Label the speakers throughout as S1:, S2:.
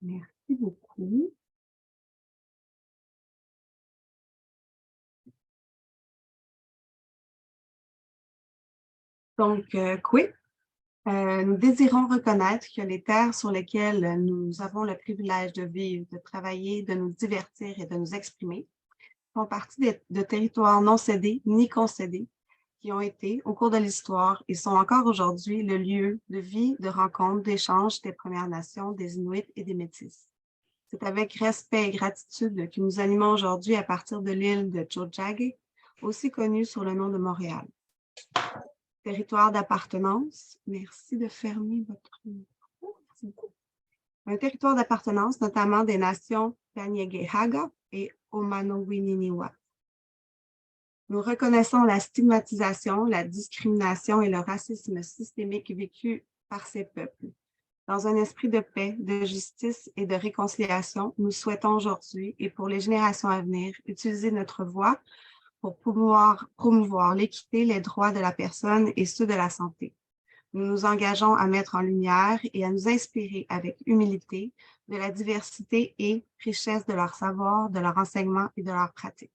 S1: Merci beaucoup. Donc, Kwe, nous désirons reconnaître que les terres sur lesquelles nous avons le privilège de vivre, de travailler, de nous divertir et de nous exprimer font partie de territoires non cédés ni concédés qui ont été, au cours de l'histoire, et sont encore aujourd'hui le lieu de vie, de rencontre, d'échange des Premières Nations, des Inuits et des Métis. C'est avec respect et gratitude que nous animons aujourd'hui à partir de l'île de Tiohtià:ke, aussi connue sous le nom de Montréal. Territoire d'appartenance, merci de fermer votre micro. Un territoire d'appartenance, notamment des nations Kanien'kehá:ka et O'manawininiwak. Nous reconnaissons la stigmatisation, la discrimination et le racisme systémique vécu par ces peuples. Dans un esprit de paix, de justice et de réconciliation, nous souhaitons aujourd'hui et pour les générations à venir utiliser notre voix pour promouvoir l'équité, les droits de la personne et ceux de la santé. Nous nous engageons à mettre en lumière et à nous inspirer avec humilité de la diversité et richesse de leur savoir, de leur enseignement et de leurs pratiques,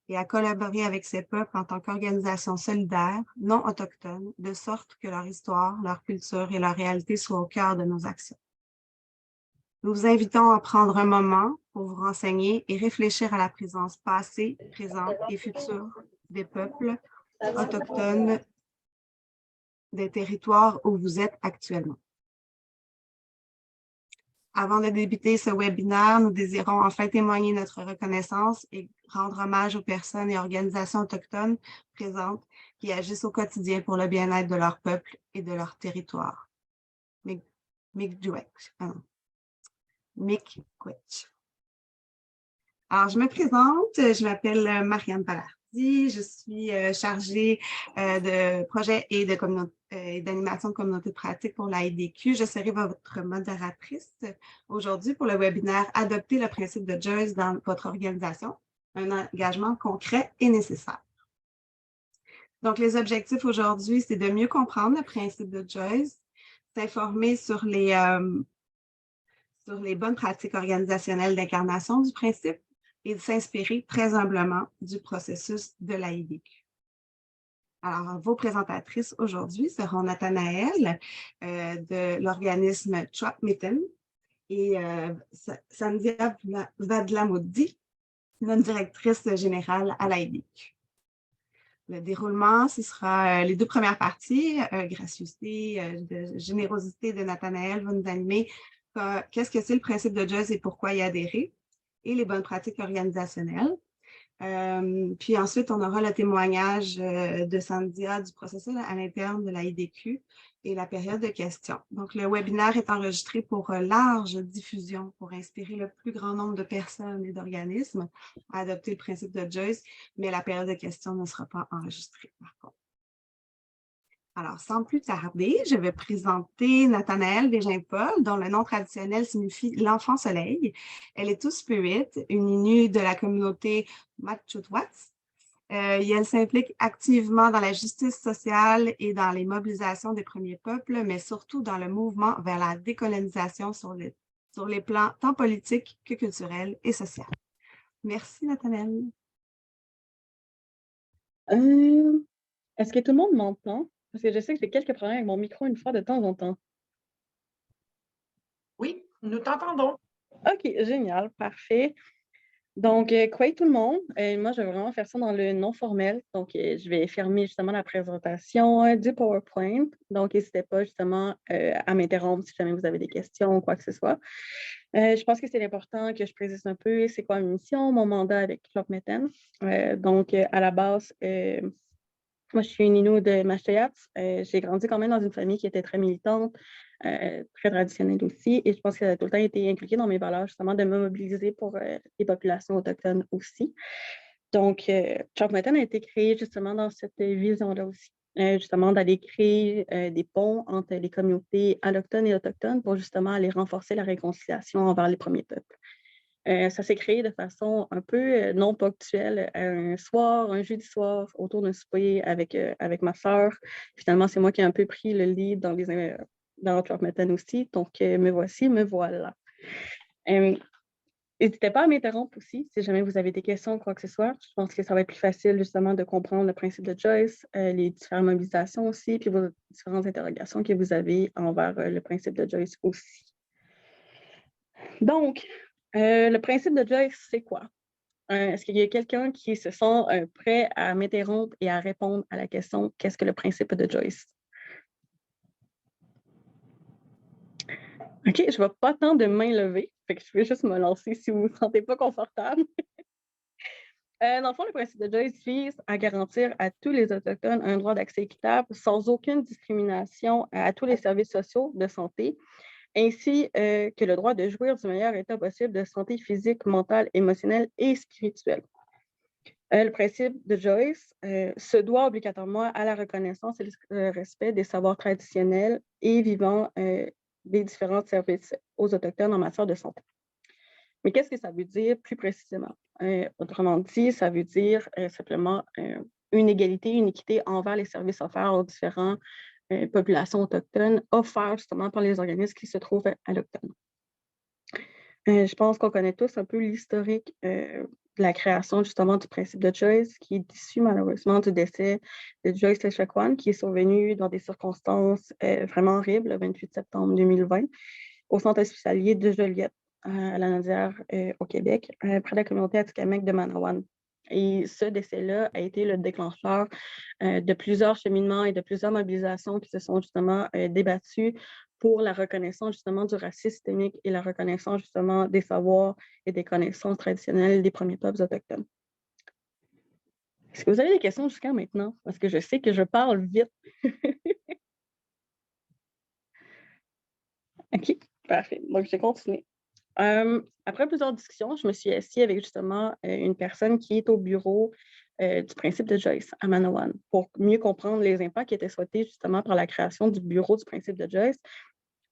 S1: et à collaborer avec ces peuples en tant qu'organisation solidaire, non autochtone, de sorte que leur histoire, leur culture et leur réalité soient au cœur de nos actions. Nous vous invitons à prendre un moment pour vous renseigner et réfléchir à la présence passée, présente et future des peuples autochtones des territoires où vous êtes actuellement. Avant de débuter ce webinaire, nous désirons enfin témoigner notre reconnaissance et rendre hommage aux personnes et organisations autochtones présentes qui agissent au quotidien pour le bien-être de leur peuple et de leur territoire. Miigwech. Alors, je me présente, je m'appelle Marianne Palardy, je suis chargée de projet et d'animation de communauté de pratique pour la IDQ. Je serai votre modératrice aujourd'hui pour le webinaire « Adopter le principe de Joyce dans votre organisation, un engagement concret et nécessaire ». Donc, les objectifs aujourd'hui, c'est de mieux comprendre le principe de Joyce, s'informer sur les bonnes pratiques organisationnelles d'incarnation du principe et de s'inspirer très humblement du processus de la IDQ. Alors, vos présentatrices aujourd'hui seront Nathanaëlle de l'organisme Chwakmeten et Sandhya Vadlamudi, notre directrice générale à l'IDQ. Le déroulement, ce sera les deux premières parties, gracieuseté, de générosité de Nathanaëlle va nous animer qu'est-ce que c'est le principe de Joyce et pourquoi y adhérer, et les bonnes pratiques organisationnelles. Puis ensuite, on aura le témoignage de Sandhya du processus à l'interne de la IDQ et la période de questions. Donc, le webinaire est enregistré pour large diffusion pour inspirer le plus grand nombre de personnes et d'organismes à adopter le principe de Joyce, mais la période de questions ne sera pas enregistrée par contre. Alors, sans plus tarder, je vais présenter Nathanaëlle Bégin-Paul, dont le nom traditionnel signifie l'enfant soleil. Elle est Two-Spirit, une Innu de la communauté Matchoutwats. Et elle s'implique activement dans la justice sociale et dans les mobilisations des premiers peuples, mais surtout dans le mouvement vers la décolonisation sur les plans tant politiques que culturels et sociaux. Merci, Nathanaëlle.
S2: Est-ce que tout le monde m'entend? Parce que je sais que j'ai quelques problèmes avec mon micro une fois de temps en temps.
S3: Oui, nous t'entendons.
S2: OK, génial, parfait. Donc, quoi tout le monde? Moi, je vais vraiment faire ça dans le non formel. Donc, je vais fermer justement la présentation du PowerPoint. Donc, n'hésitez pas justement à m'interrompre si jamais vous avez des questions ou quoi que ce soit. Je pense que c'est important que je précise un peu c'est quoi ma mission, mon mandat avec Chwakmeten. Donc, à la base, moi, je suis une Innu de Mashtayats. J'ai grandi quand même dans une famille qui était très militante, très traditionnelle aussi. Et je pense que ça a tout le temps été inculqué dans mes valeurs, justement, de me mobiliser pour les populations autochtones aussi. Donc, Chwakmeten a été créé justement dans cette vision-là aussi. Justement, d'aller créer des ponts entre les communautés allochtones et autochtones pour justement aller renforcer la réconciliation envers les premiers peuples. Ça s'est créé de façon un peu non ponctuelle, un soir, un jeudi soir, autour d'un souper avec ma sœur. Finalement, c'est moi qui ai un peu pris le lead dans Throckmorton aussi. Donc, me voici, me voilà. N'hésitez pas à m'interrompre aussi si jamais vous avez des questions ou quoi que ce soit. Je pense que ça va être plus facile justement de comprendre le principe de Joyce, les différentes mobilisations aussi, puis vos différentes interrogations que vous avez envers le principe de Joyce aussi. Donc, le principe de Joyce, c'est quoi? Est-ce qu'il y a quelqu'un qui se sent prêt à m'interrompre et à répondre à la question « Qu'est-ce que le principe de Joyce? » OK, je ne vois pas tant de mains levées, fait que je vais juste me lancer si vous ne vous sentez pas confortable. Dans le fond, le principe de Joyce vise à garantir à tous les Autochtones un droit d'accès équitable sans aucune discrimination à tous les services sociaux de santé, ainsi que le droit de jouir du meilleur état possible de santé physique, mentale, émotionnelle et spirituelle. Le principe de Joyce se doit obligatoirement à la reconnaissance et le respect des savoirs traditionnels et vivants des différents services aux Autochtones en matière de santé. Mais qu'est-ce que ça veut dire plus précisément? Autrement dit, ça veut dire simplement une égalité, une équité envers les services offerts aux différentes populations autochtones, offerts justement par les organismes qui se trouvent à l'Octone. Je pense qu'on connaît tous un peu l'historique de la création justement du principe de Joyce, qui est issu malheureusement du décès de Joyce Echaquan, qui est survenu dans des circonstances vraiment horribles le 28 septembre 2020 au centre hospitalier de Joliette, à la Naudière, au Québec, près de la communauté atikamekw de Manawan. Et ce décès-là a été le déclencheur de plusieurs cheminements et de plusieurs mobilisations qui se sont justement débattues pour la reconnaissance justement du racisme systémique et la reconnaissance justement des savoirs et des connaissances traditionnelles des premiers peuples autochtones. Est-ce que vous avez des questions jusqu'à maintenant? Parce que je sais que je parle vite. OK, parfait. Donc, je vais continuer. Après plusieurs discussions, je me suis assise avec justement une personne qui est au bureau du principe de Joyce à Manawan pour mieux comprendre les impacts qui étaient souhaités justement par la création du bureau du principe de Joyce.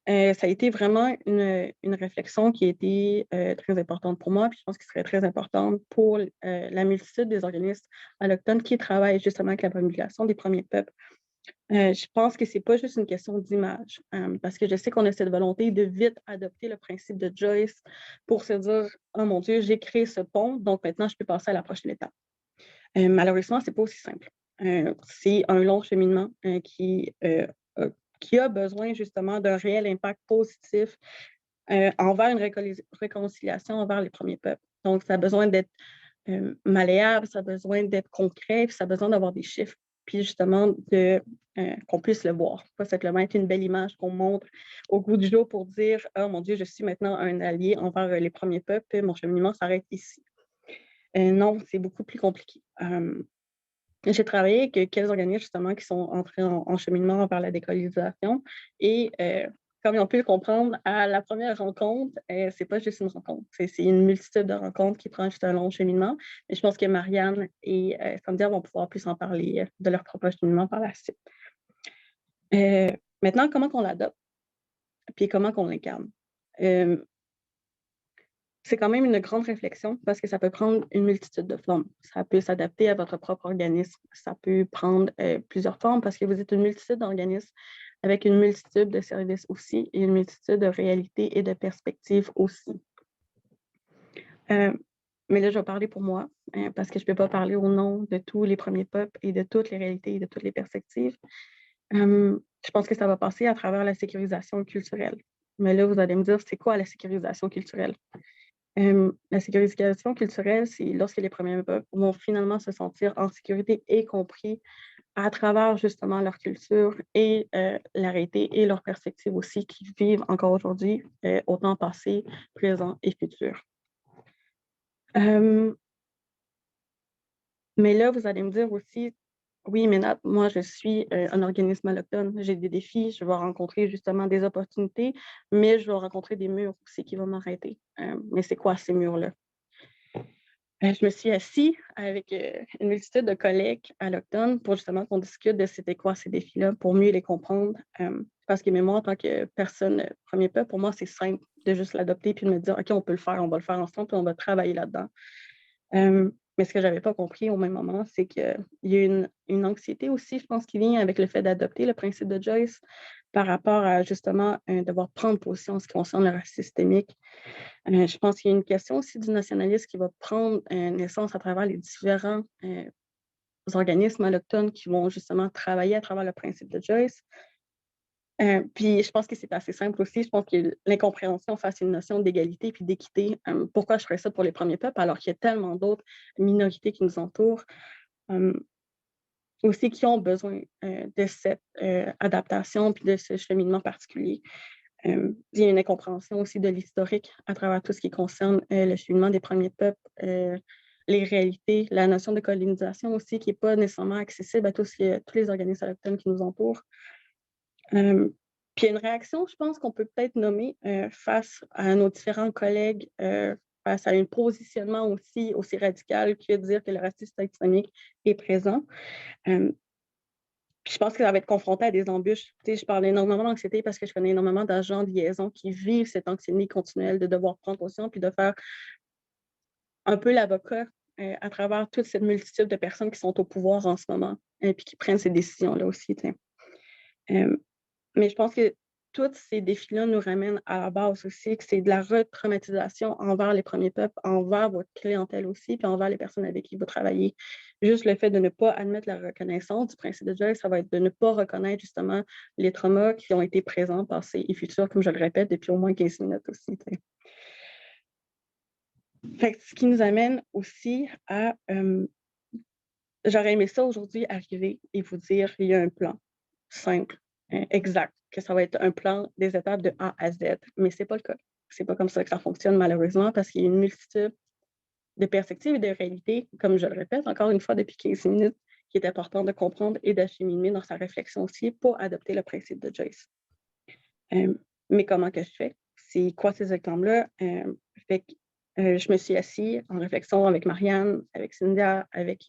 S2: Ça a été vraiment une réflexion qui a été très importante pour moi, puis je pense qu'il serait très importante pour la multitude des organismes autochtones qui travaillent justement avec la promulgation des premiers peuples. Je pense que ce n'est pas juste une question d'image, parce que je sais qu'on a cette volonté de vite adopter le principe de Joyce pour se dire « Oh mon Dieu, j'ai créé ce pont, donc maintenant je peux passer à la prochaine étape ». Malheureusement, ce n'est pas aussi simple. C'est un long cheminement qui a besoin justement d'un réel impact positif envers une réconciliation envers les premiers peuples. Donc, ça a besoin d'être malléable, ça a besoin d'être concret, puis ça a besoin d'avoir des chiffres, puis justement qu'on puisse le voir. Pas simplement être une belle image qu'on montre au goût du jour pour dire « Oh mon Dieu, je suis maintenant un allié envers les premiers peuples, puis mon cheminement s'arrête ici. » Non, c'est beaucoup plus compliqué. J'ai travaillé avec quelques organismes justement qui sont entrés en cheminement vers la décolonisation et comme ils ont pu le comprendre, à la première rencontre, c'est pas juste une rencontre, c'est une multitude de rencontres qui prend juste un long cheminement. Mais je pense que Marianne et Sandia vont pouvoir plus en parler de leur propre cheminement par la suite. Maintenant, comment qu'on l'adopte, puis comment qu'on l'incarne. C'est quand même une grande réflexion parce que ça peut prendre une multitude de formes. Ça peut s'adapter à votre propre organisme. Ça peut prendre plusieurs formes parce que vous êtes une multitude d'organismes avec une multitude de services aussi et une multitude de réalités et de perspectives aussi. Mais là, je vais parler pour moi parce que je ne peux pas parler au nom de tous les premiers peuples et de toutes les réalités et de toutes les perspectives. Je pense que ça va passer à travers la sécurisation culturelle. Mais là, vous allez me dire, c'est quoi la sécurisation culturelle? La sécurisation culturelle, c'est lorsque les premiers peuples vont finalement se sentir en sécurité et compris à travers justement leur culture et la réalité et leurs perspectives aussi qui vivent encore aujourd'hui, au temps passé, présent et futur. Mais là, vous allez me dire aussi, oui, mais Nat, moi, je suis un organisme alloctone, j'ai des défis, je vais rencontrer justement des opportunités, mais je vais rencontrer des murs aussi qui vont m'arrêter. Mais c'est quoi ces murs-là? Je me suis assise avec une multitude de collègues allochtones pour justement qu'on discute de c'était quoi ces défis-là pour mieux les comprendre. Parce que même moi, en tant que personne premier peuple, pour moi, c'est simple de juste l'adopter puis de me dire OK, on peut le faire, on va le faire ensemble puis on va travailler là-dedans. Mais ce que je n'avais pas compris au même moment, c'est qu'il y a une anxiété aussi, je pense, qui vient avec le fait d'adopter le principe de Joyce par rapport à justement devoir prendre position en ce qui concerne le racisme systémique. Je pense qu'il y a une question aussi du nationalisme qui va prendre naissance à travers les différents organismes autochtones qui vont justement travailler à travers le principe de Joyce. Puis je pense que c'est assez simple aussi. Je pense que l'incompréhension face à une notion d'égalité puis d'équité. Pourquoi je ferais ça pour les premiers peuples alors qu'il y a tellement d'autres minorités qui nous entourent aussi qui ont besoin de cette adaptation puis de ce cheminement particulier. Il y a une incompréhension aussi de l'historique à travers tout ce qui concerne le cheminement des premiers peuples, les réalités, la notion de colonisation aussi qui n'est pas nécessairement accessible à tous les organismes autochtones qui nous entourent. Puis il y a une réaction, je pense, qu'on peut peut-être nommer face à nos différents collègues, face à un positionnement aussi radical que de dire que le racisme systémique est présent. Puis je pense que ça va être confronté à des embûches. Tu sais, je parle énormément d'anxiété parce que je connais énormément d'agents de liaison qui vivent cette anxiété continuelle de devoir prendre conscience puis de faire un peu l'avocat à travers toute cette multitude de personnes qui sont au pouvoir en ce moment et puis qui prennent ces décisions-là aussi. Mais je pense que tous ces défis-là nous ramènent à la base aussi, que c'est de la retraumatisation envers les premiers peuples, envers votre clientèle aussi, puis envers les personnes avec qui vous travaillez. Juste le fait de ne pas admettre la reconnaissance du principe de Joyce, ça va être de ne pas reconnaître justement les traumas qui ont été présents, passés et futurs, comme je le répète, depuis au moins 15 minutes aussi. Fait que ce qui nous amène aussi à... j'aurais aimé ça aujourd'hui arriver et vous dire il y a un plan simple, exact, que ça va être un plan des étapes de A à Z, mais ce n'est pas le cas. Ce n'est pas comme ça que ça fonctionne malheureusement parce qu'il y a une multitude de perspectives et de réalités, comme je le répète encore une fois depuis 15 minutes, qui est important de comprendre et d'acheminer dans sa réflexion aussi pour adopter le principe de Joyce. Mais comment que je fais? C'est quoi ces exemples-là? Je me suis assise en réflexion avec Marianne, avec Cynthia, avec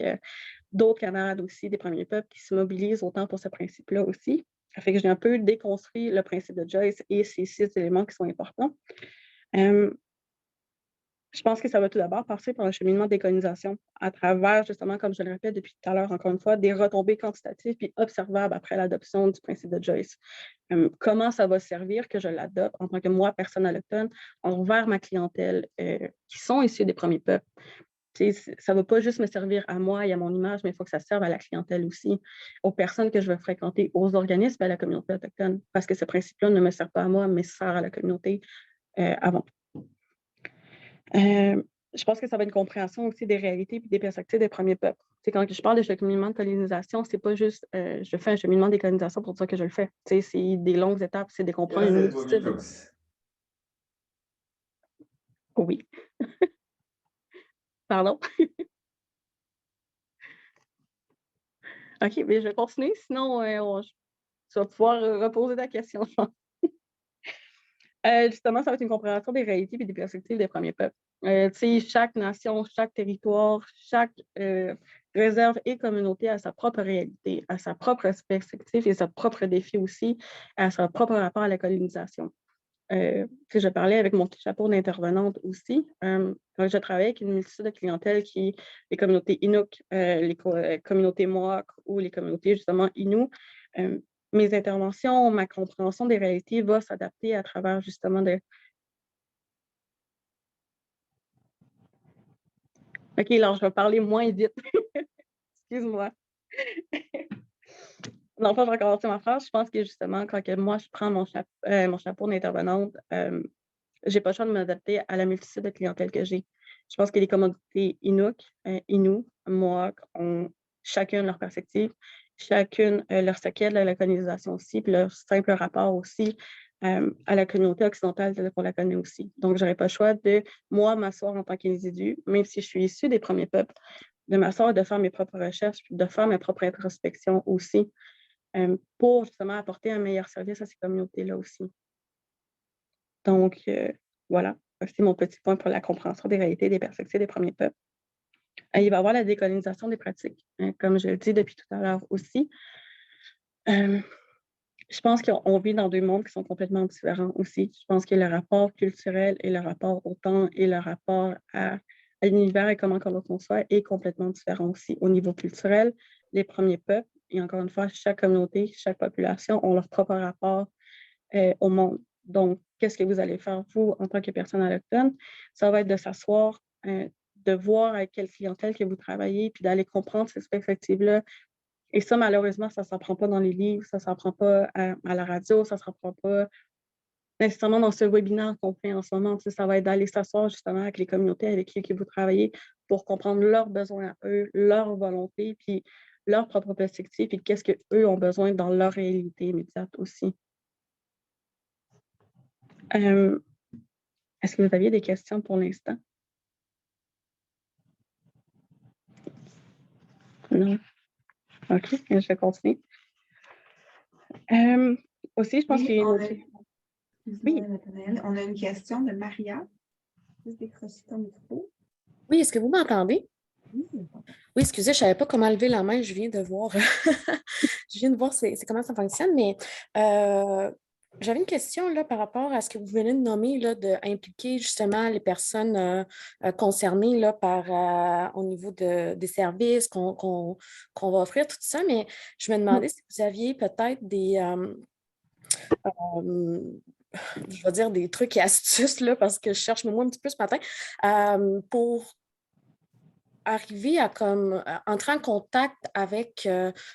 S2: d'autres camarades aussi des premiers peuples qui se mobilisent autant pour ce principe-là aussi. Ça fait que j'ai un peu déconstruit le principe de Joyce et ces 6 éléments qui sont importants. Je pense que ça va tout d'abord passer par un cheminement de décolonisation à travers, justement, comme je le répète depuis tout à l'heure, encore une fois, des retombées quantitatives puis observables après l'adoption du principe de Joyce. Comment ça va servir que je l'adopte en tant que moi, personne autochtone, envers ma clientèle qui sont issus des premiers peuples. Ça ne va pas juste me servir à moi et à mon image, mais il faut que ça serve à la clientèle aussi, aux personnes que je veux fréquenter, aux organismes et à la communauté autochtone, parce que ce principe-là ne me sert pas à moi, mais sert à la communauté avant tout. Je pense que ça va être une compréhension aussi des réalités et des perspectives des premiers peuples. Quand je parle de cheminement de colonisation, c'est pas juste je fais un cheminement de décolonisation pour dire que je le fais. C'est des longues étapes, c'est de comprendre une multitude. Oui. Pardon. OK, mais je vais continuer, sinon tu vas pouvoir reposer ta question. Justement, ça va être une compréhension des réalités et des perspectives des premiers peuples. Chaque nation, chaque territoire, chaque réserve et communauté a sa propre réalité, a sa propre perspective et sa propre défi aussi, à son propre rapport à la colonisation. Je parlais avec mon petit chapeau d'intervenante aussi. Je travaille avec une multitude de clientèle qui les communautés Inuk, les communautés Mohawk ou les communautés justement Innu. Mes interventions, ma compréhension des réalités va s'adapter à travers justement de... OK, alors je vais parler moins vite. Excuse-moi. Non, pas, je vais recommencer ma phrase. Je pense que justement, quand moi, je prends mon chapeau d'intervenante, je n'ai pas le choix de m'adapter à la multitude de clientèle que j'ai. Je pense que les communautés Inuk, Innu, Mohawk ont chacune leur perspective, chacune leur séquelle de la colonisation aussi, puis leur simple rapport aussi à la communauté occidentale telle qu'on la connaît aussi. Donc, je n'aurais pas le choix de, moi, m'asseoir en tant qu'individu, même si je suis issue des premiers peuples, de m'asseoir, de faire mes propres recherches, puis de faire mes propres introspections aussi, pour justement apporter un meilleur service à ces communautés-là aussi. Donc, voilà, c'est mon petit point pour la compréhension des réalités et des perspectives des premiers peuples. Il va y avoir la décolonisation des pratiques, comme je le dis depuis tout à l'heure aussi. Je pense qu'on vit dans 2 mondes qui sont complètement différents aussi. Je pense que le rapport culturel et le rapport au temps et le rapport à l'univers et comment qu'on le conçoit est complètement différent aussi au niveau culturel. Les premiers peuples, et encore une fois, chaque communauté, chaque population ont leur propre rapport au monde. Donc, qu'est-ce que vous allez faire, vous, en tant que personne autochtone? Ça va être de s'asseoir, de voir avec quelle clientèle que vous travaillez, puis d'aller comprendre ces perspectives-là. Et ça, malheureusement, ça ne s'apprend pas dans les livres, ça ne s'apprend pas à la radio, ça ne s'apprend pas nécessairement dans ce webinaire qu'on fait en ce moment. Tu sais, ça va être d'aller s'asseoir justement avec les communautés avec qui vous travaillez pour comprendre leurs besoins à eux, leur volonté, puis leur propre perspective, puis qu'est-ce qu'eux ont besoin dans leur réalité immédiate aussi. Est-ce que vous aviez des questions pour l'instant? Non? OK, je vais continuer. Aussi, je pense qu'il y a une autre...
S1: Oui. Nathanaël, on a une question de Maria. Juste décrocher ton micro.
S3: Oui, est-ce que vous m'entendez?
S1: Oui.
S3: Oui, excusez, je ne savais pas comment lever la main. Je viens de voir, je viens de voir c'est comment ça fonctionne, mais j'avais une question là, par rapport à ce que vous venez de nommer, là, d'impliquer justement les personnes concernées là, au niveau des services qu'on va offrir, tout ça, mais je me demandais si vous aviez peut-être des... je vais dire des trucs et astuces, là, parce que je cherche mes mots un petit peu ce matin, pour arriver à entrer en contact avec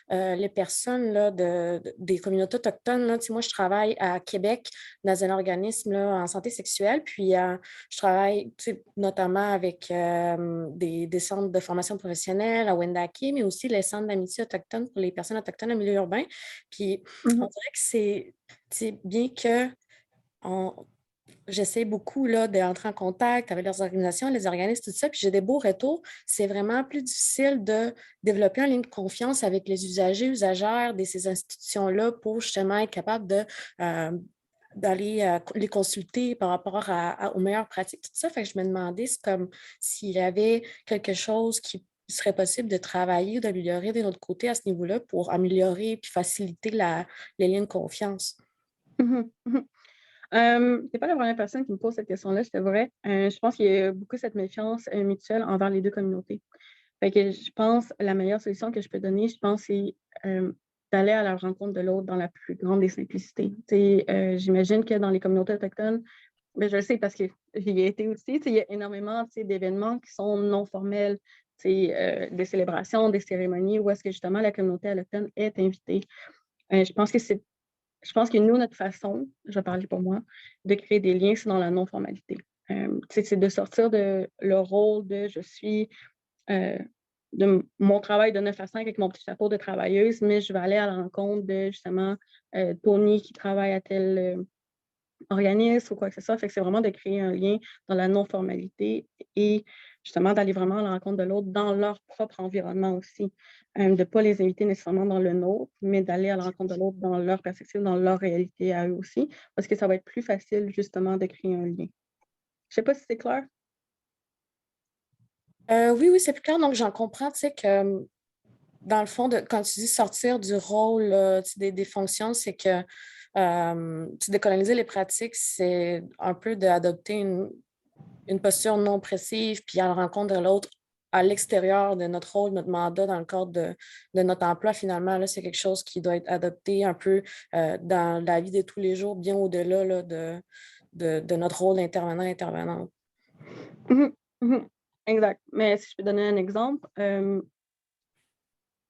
S3: les personnes là, des communautés autochtones. Là. Tu sais, moi, je travaille à Québec dans un organisme là, en santé sexuelle, puis je travaille tu sais, notamment avec des centres de formation professionnelle à Wendake, mais aussi les centres d'amitié autochtones pour les personnes autochtones en milieu urbain. Puis on dirait que c'est bien que j'essaie beaucoup là, d'entrer en contact avec leurs organisations, les organismes, tout ça, puis j'ai des beaux retours. C'est vraiment plus difficile de développer un lien de confiance avec les usagers, usagères de ces institutions-là pour justement être capable d'aller les consulter par rapport aux meilleures pratiques, tout ça. Fait que je me demandais comme s'il y avait quelque chose qui serait possible de travailler ou d'améliorer de notre côté à ce niveau-là pour améliorer puis faciliter les liens de confiance.
S2: C'est pas la première personne qui me pose cette question-là, c'est vrai. Je pense qu'il y a beaucoup cette méfiance mutuelle envers les deux communautés. Fait que je pense que la meilleure solution que je peux donner, je pense, c'est d'aller à la rencontre de l'autre dans la plus grande des simplicités. J'imagine que dans les communautés autochtones, mais je le sais parce que j'y ai été aussi, il y a énormément d'événements qui sont non formels, des célébrations, des cérémonies où est-ce que justement la communauté autochtone est invitée. Je pense que nous, notre façon, je vais parler pour moi, de créer des liens, c'est dans la non-formalité. C'est de sortir de le rôle de je suis de mon travail de 9 à 5 avec mon petit chapeau de travailleuse, mais je vais aller à la rencontre de justement Tony qui travaille à tel organisme ou quoi que ce soit. Fait que c'est vraiment de créer un lien dans la non-formalité et justement d'aller vraiment à la rencontre de l'autre dans leur propre environnement aussi. De ne pas les inviter nécessairement dans le nôtre, mais d'aller à la rencontre de l'autre dans leur perspective, dans leur réalité à eux aussi, parce que ça va être plus facile justement de créer un lien. Je ne sais pas si c'est clair.
S3: Oui, c'est plus clair. Donc, j'en comprends, tu sais, que dans le fond, quand tu dis sortir du rôle des fonctions, c'est que décoloniser les pratiques, c'est un peu d'adopter une posture non oppressive, puis à la rencontre de l'autre à l'extérieur de notre rôle, notre mandat, dans le cadre de notre emploi, finalement, là, c'est quelque chose qui doit être adopté un peu dans la vie de tous les jours, bien au-delà là, de notre rôle d'intervenant-intervenante.
S2: Exact. Mais si je peux donner un exemple,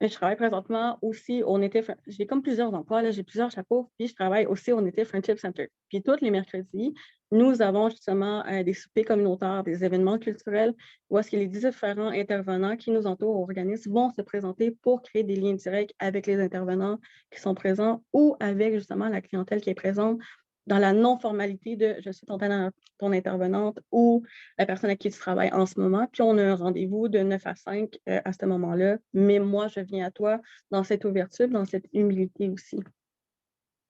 S2: je travaille présentement aussi au Native. J'ai comme plusieurs emplois, là, j'ai plusieurs chapeaux, puis je travaille aussi au Native Friendship Center. Puis tous les mercredis, nous avons justement des soupers communautaires, des événements culturels où est-ce que les différents intervenants qui nous entourent au organisme vont se présenter pour créer des liens directs avec les intervenants qui sont présents ou avec justement la clientèle qui est présente dans la non-formalité de je suis ton intervenante ou la personne à qui tu travailles en ce moment. Puis on a un rendez-vous de 9 à 5 à ce moment-là. Mais moi, je viens à toi dans cette ouverture, dans cette humilité aussi.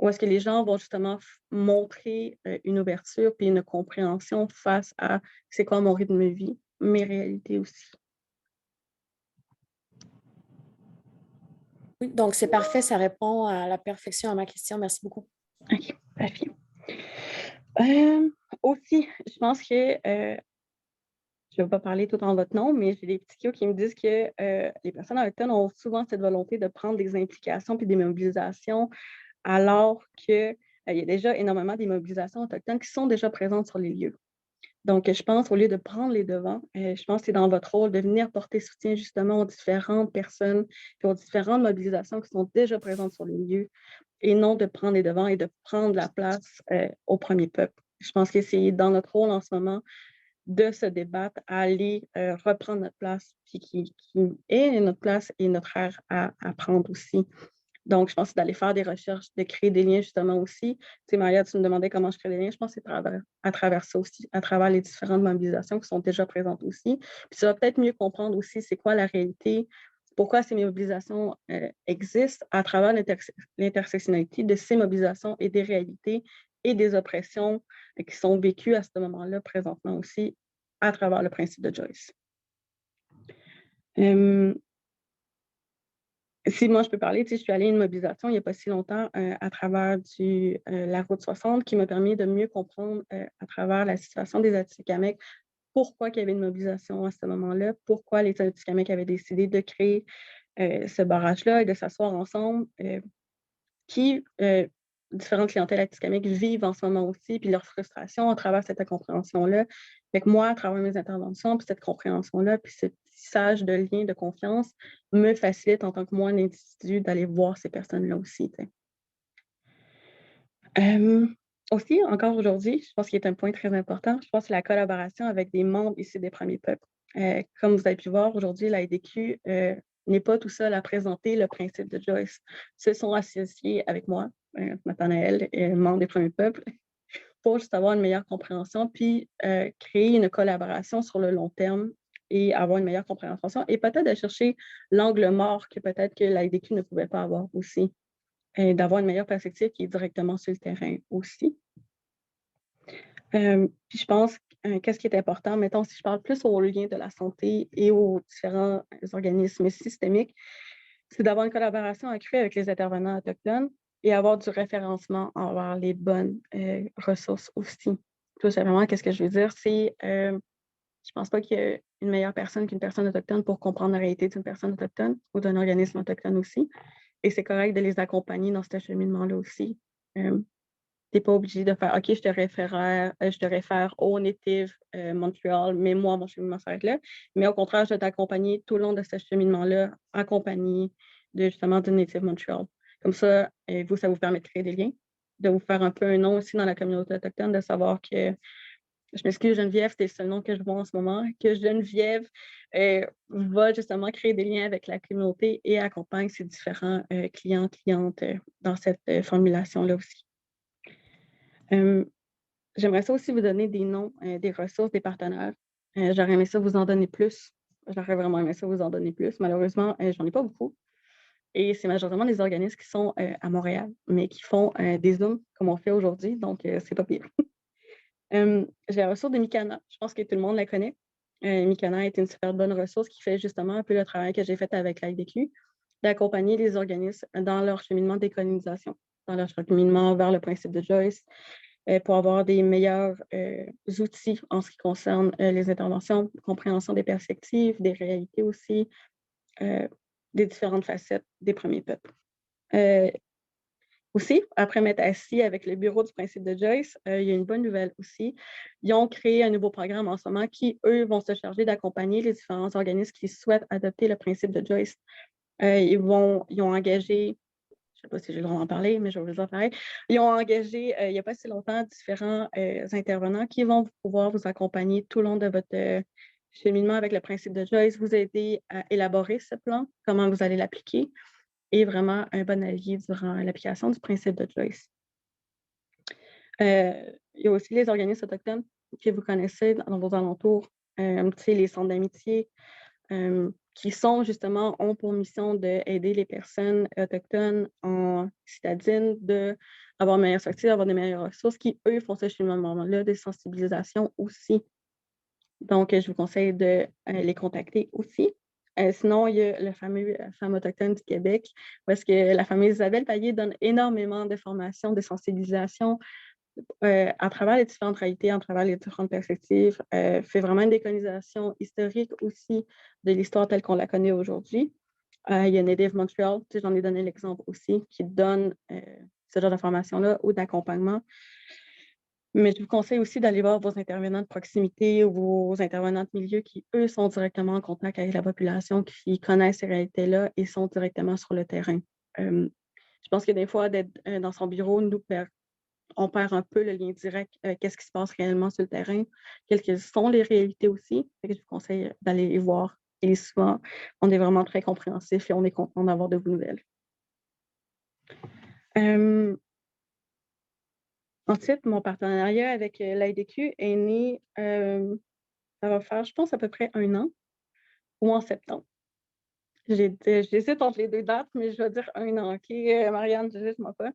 S2: Où est-ce que les gens vont justement montrer une ouverture puis une compréhension face à c'est quoi mon rythme de vie, mes réalités aussi.
S3: Oui, donc c'est parfait, ça répond à la perfection à ma question. Merci beaucoup.
S2: OK, parfait. Aussi, je pense que je ne vais pas parler tout en votre nom, mais j'ai des petits cues qui me disent que les personnes autochtones ont souvent cette volonté de prendre des implications puis des mobilisations, alors qu'il y a déjà énormément des mobilisations autochtones qui sont déjà présentes sur les lieux. Donc, je pense, au lieu de prendre les devants, je pense que c'est dans votre rôle de venir porter soutien justement aux différentes personnes et aux différentes mobilisations qui sont déjà présentes sur les lieux et non de prendre les devants et de prendre la place au premier peuple. Je pense que c'est dans notre rôle en ce moment de se débattre, à aller reprendre notre place, puis qui est notre place et notre aire à prendre aussi. Donc, je pense que d'aller faire des recherches, de créer des liens justement aussi. Tu sais, Maria, tu me demandais comment je crée des liens. Je pense que c'est à travers ça aussi, à travers les différentes mobilisations qui sont déjà présentes aussi. Puis ça va peut-être mieux comprendre aussi c'est quoi la réalité, pourquoi ces mobilisations existent à travers l'intersectionnalité de ces mobilisations et des réalités et des oppressions qui sont vécues à ce moment-là présentement aussi à travers le principe de Joyce. Si moi, je peux parler, je suis allée à une mobilisation il n'y a pas si longtemps à travers la route 60 qui m'a permis de mieux comprendre à travers la situation des Atikamekw pourquoi il y avait une mobilisation à ce moment-là, pourquoi les Atikamekw avaient décidé de créer ce barrage-là et de s'asseoir ensemble, différentes clientèles atikamekw vivent en ce moment aussi, puis leur frustration à travers cette incompréhension-là. Fait que moi, à travers mes interventions, puis cette compréhension-là, puis ce tissage de lien de confiance me facilite en tant que moi, un individu, d'aller voir ces personnes-là aussi. Aussi, encore aujourd'hui, je pense qu'il est un point très important, je pense que c'est la collaboration avec des membres issus des premiers peuples. Comme vous avez pu voir, aujourd'hui, la IDQ n'est pas tout seul à présenter le principe de Joyce. Se sont associés avec moi, Nathanaël, membre des premiers peuples, pour juste avoir une meilleure compréhension, puis créer une collaboration sur le long terme et avoir une meilleure compréhension, et peut-être de chercher l'angle mort que peut-être que la IDQ ne pouvait pas avoir aussi, et d'avoir une meilleure perspective qui est directement sur le terrain aussi. Puis je pense, qu'est-ce qui est important, mettons, si je parle plus au lien de la santé et aux différents organismes systémiques, c'est d'avoir une collaboration accrue avec les intervenants autochtones et avoir du référencement envers les bonnes ressources aussi. Tout simplement, qu'est-ce que je veux dire? C'est, je pense pas qu'il y ait une meilleure personne qu'une personne autochtone pour comprendre la réalité d'une personne autochtone ou d'un organisme autochtone aussi. Et c'est correct de les accompagner dans ce cheminement-là aussi. Tu n'es pas obligé de faire OK, je te réfère au Native Montréal, mais moi, mon cheminement s'arrête là. Mais au contraire, je vais t'accompagner tout le long de ce cheminement-là, accompagné de justement du Native Montréal. Comme ça, vous, ça vous permet de créer des liens, de vous faire un peu un nom aussi dans la communauté autochtone, de savoir que, je m'excuse, Geneviève, c'est le seul nom que je vois en ce moment, que Geneviève va justement créer des liens avec la communauté et accompagne ses différents clients, clientes dans cette formulation-là aussi. J'aimerais ça aussi vous donner des noms, des ressources, des partenaires. J'aurais aimé ça vous en donner plus. J'aurais vraiment aimé ça vous en donner plus. Malheureusement, j'en ai pas beaucoup. Et c'est majoritairement des organismes qui sont à Montréal, mais qui font des Zooms comme on fait aujourd'hui, donc c'est pas pire. J'ai la ressource de Mikana. Je pense que tout le monde la connaît. Mikana est une super bonne ressource qui fait justement un peu le travail que j'ai fait avec l'IDQ, d'accompagner les organismes dans leur cheminement de décolonisation, dans leur cheminement vers le principe de Joyce, pour avoir des meilleurs outils en ce qui concerne les interventions, compréhension des perspectives, des réalités aussi, des différentes facettes des premiers peuples. Aussi, après m'être assis avec le bureau du principe de Joyce, il y a une bonne nouvelle aussi. Ils ont créé un nouveau programme en ce moment qui, eux, vont se charger d'accompagner les différents organismes qui souhaitent adopter le principe de Joyce. Ils ont engagé, je ne sais pas si j'ai le droit d'en parler, mais je vais vous en parler. Ils ont engagé, il n'y a pas si longtemps, différents intervenants qui vont pouvoir vous accompagner tout au long de votre cheminement avec le principe de Joyce, vous aider à élaborer ce plan, comment vous allez l'appliquer, et vraiment un bon allié durant l'application du principe de Joyce. Il y a aussi les organismes autochtones que vous connaissez dans vos alentours, les centres d'amitié, qui ont pour mission d'aider les personnes autochtones en citadines d'avoir une meilleure structure, d'avoir des meilleures ressources, qui, eux, font ce cheminement-là de sensibilisation aussi. Donc, je vous conseille de les contacter aussi. Sinon, il y a le fameux Femmes autochtones du Québec, parce que la fameuse Isabelle Payet donne énormément de formations, de sensibilisation à travers les différentes réalités, à travers les différentes perspectives, fait vraiment une décolonisation historique aussi de l'histoire telle qu'on la connaît aujourd'hui. Il y a Native Montreal, j'en ai donné l'exemple aussi, qui donne ce genre d'informations-là ou d'accompagnement. Mais je vous conseille aussi d'aller voir vos intervenants de proximité ou vos intervenants de milieu qui, eux, sont directement en contact avec la population, qui connaissent ces réalités-là et sont directement sur le terrain. Je pense que des fois, d'être dans son bureau, on perd un peu le lien direct avec qu'est-ce qui se passe réellement sur le terrain, quelles sont les réalités aussi. Je vous conseille d'aller les voir. Et souvent, on est vraiment très compréhensif et on est content d'avoir de vos nouvelles. Ensuite, mon partenariat avec l'AIDQ est né, ça va faire, je pense, à peu près 1 an ou en septembre. J'hésite entre les 2 dates, mais je vais dire 1 an. OK, Marianne, juste-moi pas.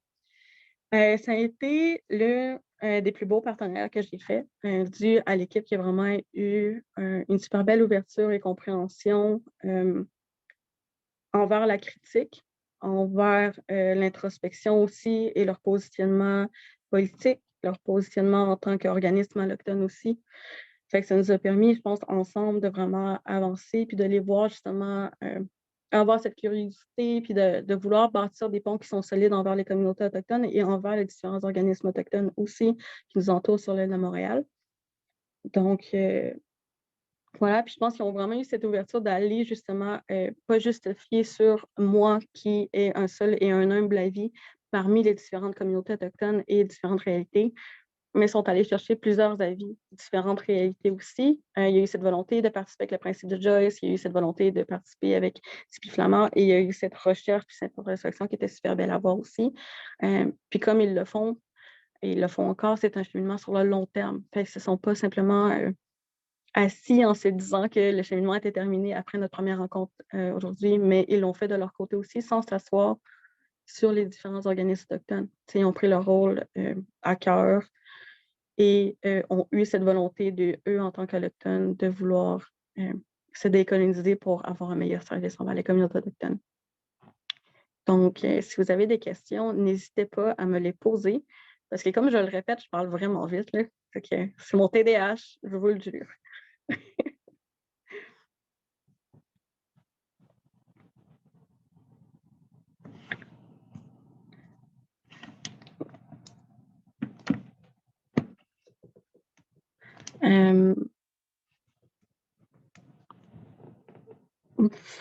S2: Ça a été l'un des plus beaux partenariats que j'ai fait, dû à l'équipe qui a vraiment eu une super belle ouverture et compréhension envers la critique, envers l'introspection aussi et leur positionnement politique, leur positionnement en tant qu'organisme alloctone aussi. Fait que ça nous a permis, je pense, ensemble de vraiment avancer puis de les voir justement avoir cette curiosité puis de vouloir bâtir des ponts qui sont solides envers les communautés autochtones et envers les différents organismes autochtones aussi qui nous entourent sur l'île de Montréal. Donc, voilà, puis je pense qu'ils ont vraiment eu cette ouverture d'aller justement, pas juste se fier sur moi qui est un seul et un humble avis parmi les différentes communautés autochtones et différentes réalités, mais sont allés chercher plusieurs avis, différentes réalités aussi. Il y a eu cette volonté de participer avec le principe de Joyce, il y a eu cette volonté de participer avec Tipi Flamand et il y a eu cette recherche puis cette réflexion qui était super belle à voir aussi. Puis comme ils le font, et ils le font encore, c'est un cheminement sur le long terme. Fait que ce ne sont pas simplement assis en se disant que le cheminement était terminé après notre première rencontre aujourd'hui, mais ils l'ont fait de leur côté aussi sans s'asseoir sur les différents organismes autochtones. Ils ont pris leur rôle à cœur et ont eu cette volonté de, eux, en tant qu'Autochtones, de vouloir se décoloniser pour avoir un meilleur service envers les communautés autochtones. Donc, si vous avez des questions, n'hésitez pas à me les poser, parce que comme je le répète, je parle vraiment vite, là. C'est mon TDAH, je vous le jure.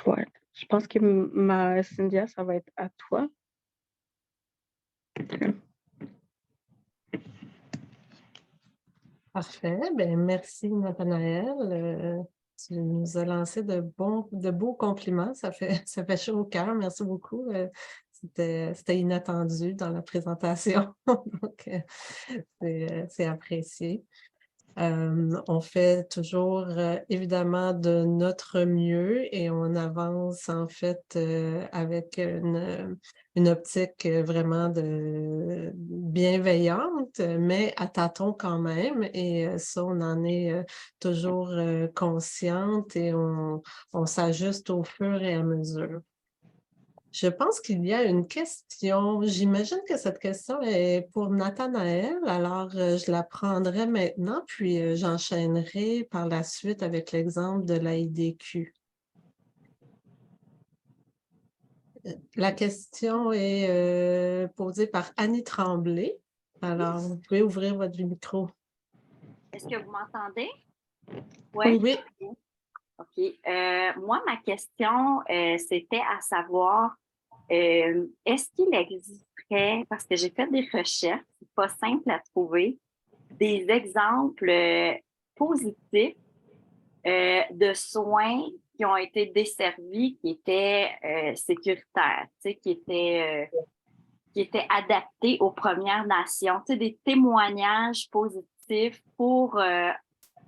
S2: Ouais. Je pense que Cynthia, ça va être à toi.
S4: Parfait. Ben, merci, Nathanaël. Tu nous as lancé de beaux compliments. Ça fait chaud au cœur. Merci beaucoup. C'était inattendu dans la présentation. Donc, c'est apprécié. On fait toujours évidemment de notre mieux et on avance en fait avec une optique vraiment bienveillante, mais à tâtons quand même. Et ça, on en est toujours consciente et on s'ajuste au fur et à mesure. Je pense qu'il y a une question. J'imagine que cette question est pour Nathanaël. Alors, je la prendrai maintenant, puis j'enchaînerai par la suite avec l'exemple de l'AIDQ. La question est posée par Annie Tremblay. Alors, vous pouvez ouvrir votre micro.
S5: Est-ce que vous m'entendez?
S4: Oui. Oui.
S5: OK. Moi, ma question, c'était à savoir, est-ce qu'il existerait, parce que j'ai fait des recherches, c'est pas simple à trouver, des exemples positifs de soins qui ont été desservis, qui étaient sécuritaires, qui étaient adaptés aux Premières Nations, des témoignages positifs pour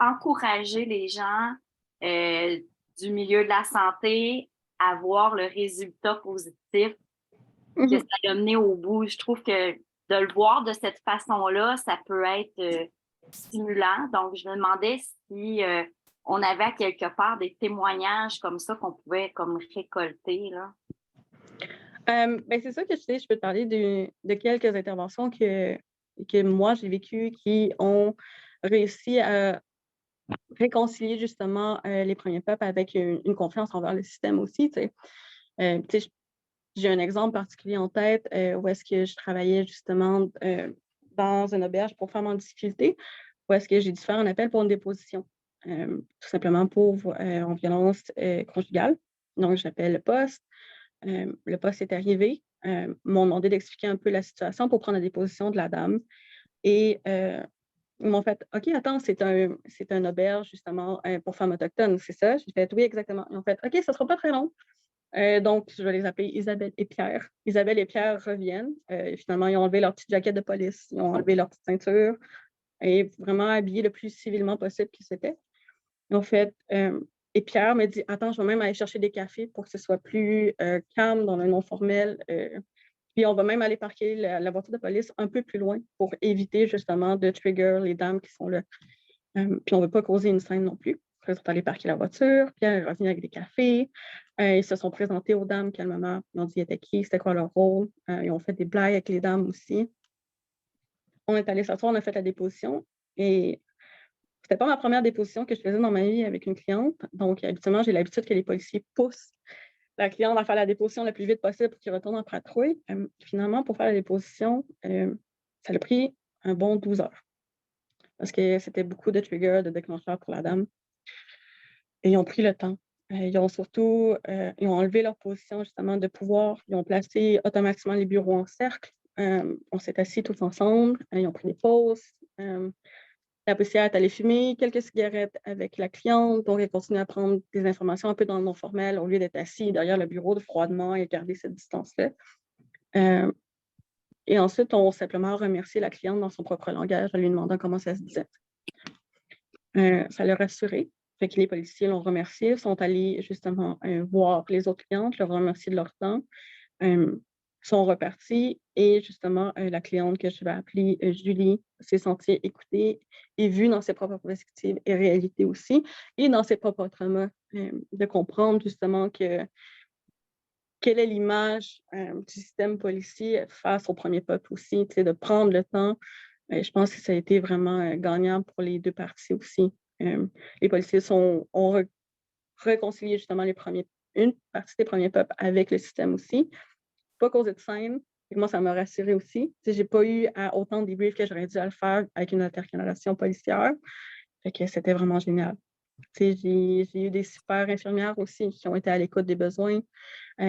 S5: encourager les gens du milieu de la santé à voir le résultat positif que ça a mené au bout. Je trouve que de le voir de cette façon-là, ça peut être stimulant. Donc, je me demandais si on avait à quelque part des témoignages comme ça qu'on pouvait comme récolter, là.
S2: Ben, c'est ça que je peux te parler de quelques interventions que que moi, j'ai vécu, qui ont réussi à réconcilier justement les premiers peuples avec une confiance envers le système aussi. J'ai un exemple particulier en tête où est-ce que je travaillais justement dans une auberge pour femmes en difficulté, où est-ce que j'ai dû faire un appel pour une déposition, tout simplement pour en violence conjugale. Donc, j'appelle le poste. Le poste est arrivé. M'ont demandé d'expliquer un peu la situation pour prendre la déposition de la dame. Et ils m'ont fait « OK, attends, c'est un auberge justement pour femmes autochtones, c'est ça? » J'ai fait « Oui, exactement. » Ils ont fait « OK, ça ne sera pas très long. » Donc, je vais les appeler Isabelle et Pierre. Isabelle et Pierre reviennent. Finalement, ils ont enlevé leur petite jaquette de police, ils ont enlevé leur petite ceinture et vraiment habillé le plus civilement possible que c'était. En fait, et Pierre me dit « Attends, je vais même aller chercher des cafés pour que ce soit plus calme dans le non formel. Puis on va même aller parquer la voiture de police un peu plus loin pour éviter justement de trigger les dames qui sont là. Puis on ne veut pas causer une scène non plus. Ils sont allés parquer la voiture, Pierre est revenu avec des cafés. Ils se sont présentés aux dames calmement. Ils ont dit ils étaient qui, c'était quoi leur rôle. Ils ont fait des blagues avec les dames aussi. On est allé s'asseoir, on a fait la déposition. Et c'était pas ma première déposition que je faisais dans ma vie avec une cliente. Donc, habituellement, j'ai l'habitude que les policiers poussent la cliente à faire la déposition le plus vite possible pour qu'il retourne en patrouille. Finalement, pour faire la déposition, ça a pris un bon 12 heures. Parce que c'était beaucoup de triggers, de déclencheurs pour la dame. Et ils ont pris le temps. Ils ont surtout ils ont enlevé leur position justement de pouvoir. Ils ont placé automatiquement les bureaux en cercle. On s'est assis tous ensemble. Ils ont pris des pauses. La policière est allée fumer quelques cigarettes avec la cliente. Donc, elle continue à prendre des informations un peu dans le non-formel au lieu d'être assis derrière le bureau de froidement et garder cette distance-là. Et ensuite, on simplement remercié la cliente dans son propre langage en lui demandant comment ça se disait. Ça l'a rassuré. Fait que les policiers l'ont remercié, sont allés justement voir les autres clientes, leur remercier de leur temps, sont repartis et justement la cliente que je vais appeler Julie s'est sentie écoutée et vue dans ses propres perspectives et réalités aussi et dans ses propres traumas, de comprendre justement quelle est l'image du système policier face au premier peuple aussi, de prendre le temps. Je pense que ça a été vraiment gagnant pour les deux parties aussi. Les policiers ont réconcilié justement une partie des premiers peuples avec le système aussi. Pas causé de scène. Moi, ça m'a rassurée aussi. Je n'ai pas eu à autant de débrief que j'aurais dû à le faire avec une intergénération policière. Fait que c'était vraiment génial. J'ai eu des super infirmières aussi qui ont été à l'écoute des besoins,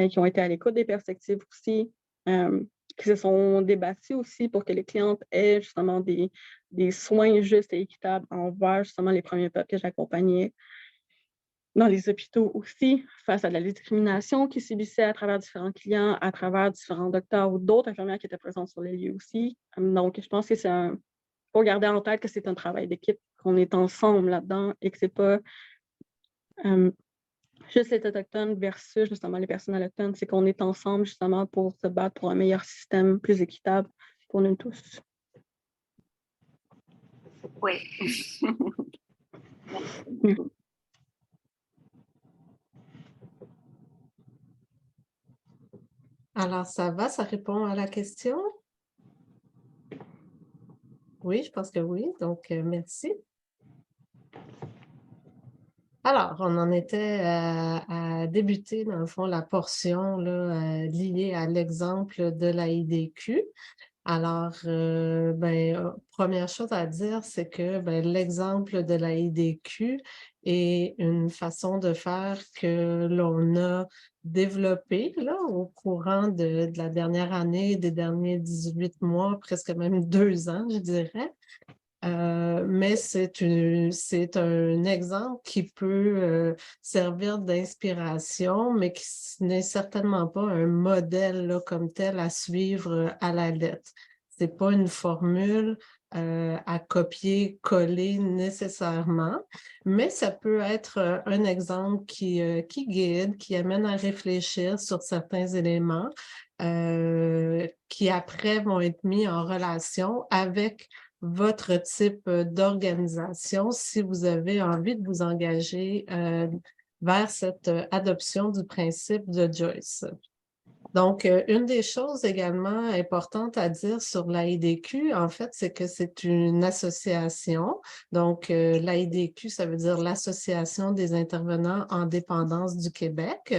S2: qui ont été à l'écoute des perspectives aussi, qui se sont débattues aussi pour que les clientes aient justement des soins justes et équitables envers justement les premiers peuples que j'accompagnais. Dans les hôpitaux aussi, face à la discrimination qu'ils subissaient à travers différents clients, à travers différents docteurs ou d'autres infirmières qui étaient présentes sur les lieux aussi. Donc, je pense que faut garder en tête que c'est un travail d'équipe, qu'on est ensemble là-dedans et que c'est pas juste les Autochtones versus justement les personnes autochtones, c'est qu'on est ensemble justement pour se battre pour un meilleur système plus équitable pour nous tous.
S5: Oui.
S4: Alors, ça va? Ça répond à la question? Oui, je pense que oui. Donc, merci. Alors, on en était à débuter, dans le fond, la portion là, liée à l'exemple de la IDQ. Alors, première chose à dire, c'est que l'exemple de la IDQ est une façon de faire que l'on a développée là, au courant de la dernière année, des derniers 18 mois, presque même 2 ans, je dirais. Mais c'est un exemple qui peut servir d'inspiration, mais qui n'est certainement pas un modèle là, comme tel à suivre à la lettre. Ce n'est pas une formule à copier-coller nécessairement, mais ça peut être un exemple qui guide, qui amène à réfléchir sur certains éléments qui après vont être mis en relation avec votre type d'organisation si vous avez envie de vous engager vers cette adoption du principe de Joyce. Donc, une des choses également importantes à dire sur l'AIDQ, en fait, c'est que c'est une association. Donc, l'AIDQ, ça veut dire l'Association des intervenants en dépendance du Québec.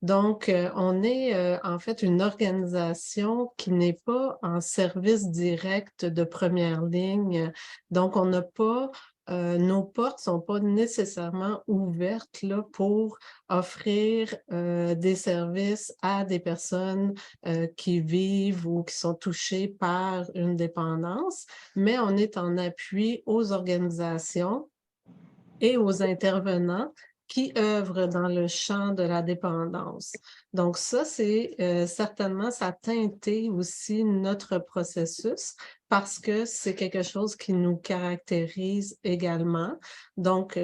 S4: Donc, on est en fait une organisation qui n'est pas en service direct de première ligne. Donc, on n'a pas nos portes ne sont pas nécessairement ouvertes là, pour offrir des services à des personnes qui vivent ou qui sont touchées par une dépendance, mais on est en appui aux organisations et aux intervenants qui œuvrent dans le champ de la dépendance. Donc ça, c'est certainement, ça a teinté aussi notre processus parce que c'est quelque chose qui nous caractérise également. Donc,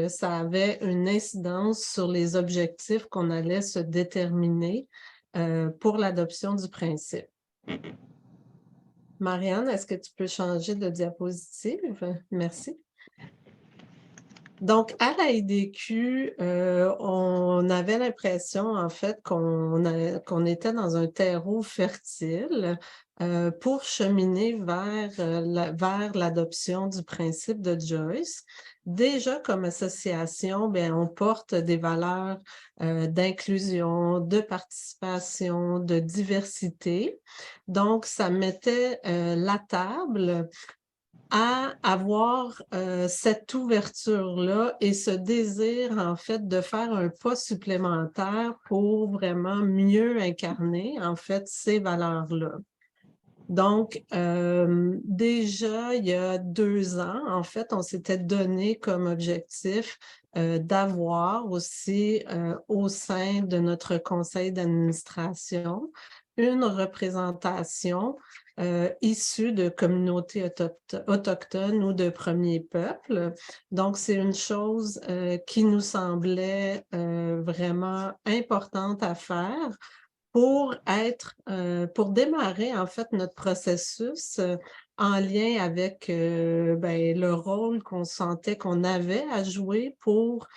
S4: ça avait une incidence sur les objectifs qu'on allait se déterminer pour l'adoption du principe. Marianne, est-ce que tu peux changer de diapositive? Merci. Donc, à l'AIDQ, on avait l'impression, en fait, qu'on était dans un terreau fertile pour cheminer vers l'adoption du principe de Joyce. Déjà, comme association, bien, on porte des valeurs d'inclusion, de participation, de diversité. Donc, ça mettait la table à avoir cette ouverture-là et ce désir, en fait, de faire un pas supplémentaire pour vraiment mieux incarner, en fait, ces valeurs-là. Donc, déjà, il y a 2 ans, en fait, on s'était donné comme objectif d'avoir aussi au sein de notre conseil d'administration une représentation issue de communautés autochtones ou de premiers peuples. Donc, c'est une chose qui nous semblait vraiment importante à faire pour démarrer en fait notre processus en lien avec le rôle qu'on sentait qu'on avait à jouer pour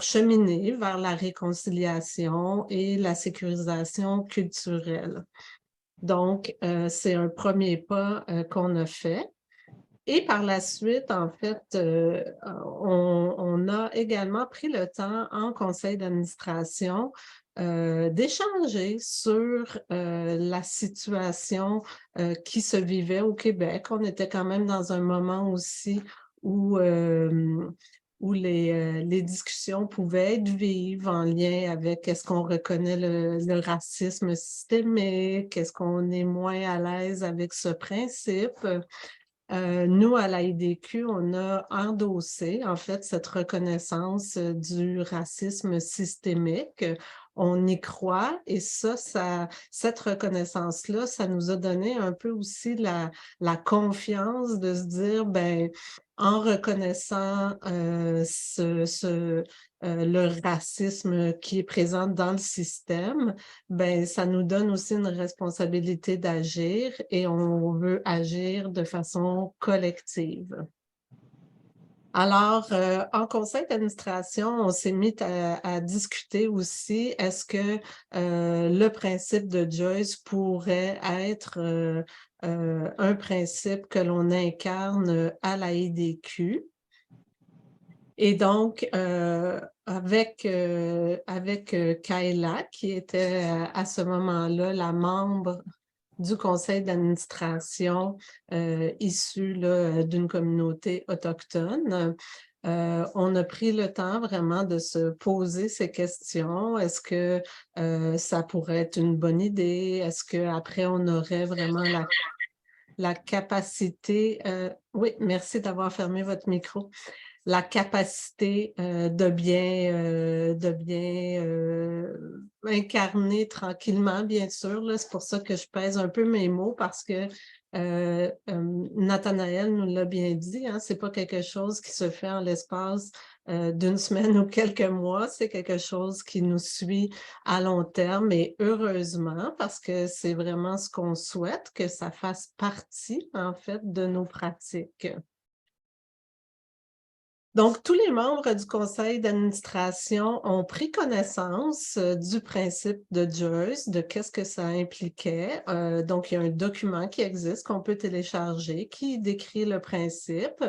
S4: cheminer vers la réconciliation et la sécurisation culturelle. Donc, c'est un premier pas qu'on a fait. Et par la suite, en fait, on a également pris le temps en conseil d'administration d'échanger sur la situation qui se vivait au Québec. On était quand même dans un moment aussi où les discussions pouvaient être vives en lien avec est-ce qu'on reconnaît le racisme systémique, est-ce qu'on est moins à l'aise avec ce principe. Nous, à l'AIDQ, on a endossé, en fait, cette reconnaissance du racisme systémique. On y croit et cette reconnaissance-là, ça nous a donné un peu aussi la confiance de se dire, ben, en reconnaissant le racisme qui est présent dans le système, ben, ça nous donne aussi une responsabilité d'agir et on veut agir de façon collective. Alors, en conseil d'administration, on s'est mis à discuter aussi, est-ce que le principe de Joyce pourrait être un principe que l'on incarne à la l'AIDQ? Et donc, avec Kayla, qui était à ce moment-là la membre du conseil d'administration issue d'une communauté autochtone, on a pris le temps vraiment de se poser ces questions. Est-ce que ça pourrait être une bonne idée? Est-ce qu'après, on aurait vraiment la capacité... oui, merci d'avoir fermé votre micro. La capacité de bien incarner tranquillement, bien sûr. C'est pour ça que je pèse un peu mes mots parce que Nathanaël nous l'a bien dit, hein, c'est pas quelque chose qui se fait en l'espace d'une semaine ou quelques mois, c'est quelque chose qui nous suit à long terme et heureusement parce que c'est vraiment ce qu'on souhaite, que ça fasse partie en fait de nos pratiques. Donc, tous les membres du conseil d'administration ont pris connaissance du principe de Joyce, de qu'est-ce que ça impliquait. Donc, il y a un document qui existe qu'on peut télécharger qui décrit le principe.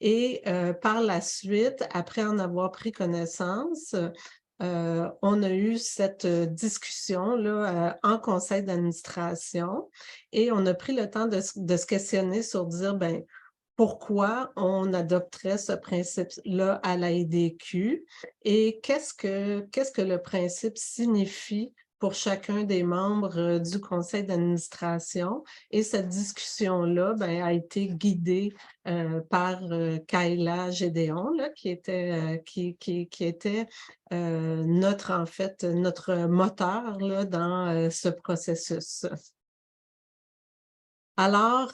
S4: Et par la suite, après en avoir pris connaissance, on a eu cette discussion-là en conseil d'administration et on a pris le temps de se questionner sur dire, ben, pourquoi on adopterait ce principe-là à la IDQ et qu'est-ce que le principe signifie pour chacun des membres du conseil d'administration. Et cette discussion-là ben, a été guidée par Kayla Gédéon, là, qui était notre moteur là, dans ce processus. Alors,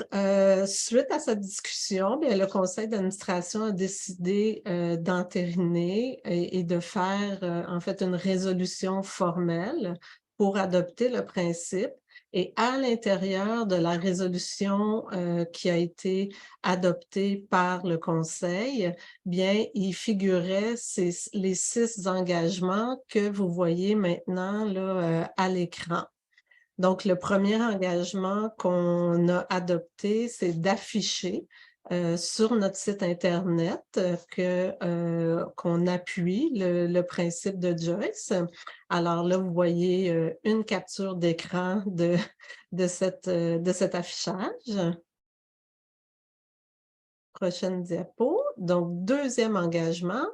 S4: suite à cette discussion, bien, le conseil d'administration a décidé d'entériner et de faire en fait une résolution formelle pour adopter le principe. Et à l'intérieur de la résolution qui a été adoptée par le conseil, bien, il figurait les 6 engagements que vous voyez maintenant là, à l'écran. Donc, le premier engagement qu'on a adopté, c'est d'afficher sur notre site Internet qu'on appuie le principe de Joyce. Alors là, vous voyez une capture d'écran de cet affichage. Prochaine diapo. Donc, deuxième engagement.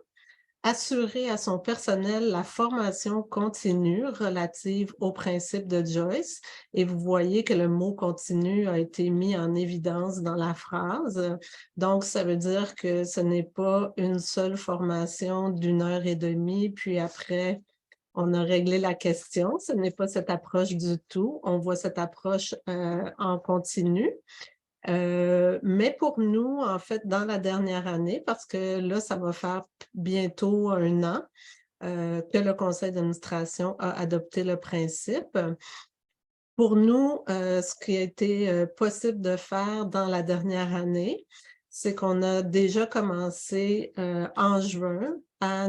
S4: Assurer à son personnel la formation continue relative au principe de Joyce. Et vous voyez que le mot « continu » a été mis en évidence dans la phrase. Donc, ça veut dire que ce n'est pas une seule formation d'1 heure et demie, puis après, on a réglé la question. Ce n'est pas cette approche du tout. On voit cette approche en continu. Mais pour nous, en fait, dans la dernière année, parce que là, ça va faire bientôt 1 an que le conseil d'administration a adopté le principe. Pour nous, ce qui a été possible de faire dans la dernière année, c'est qu'on a déjà commencé en juin à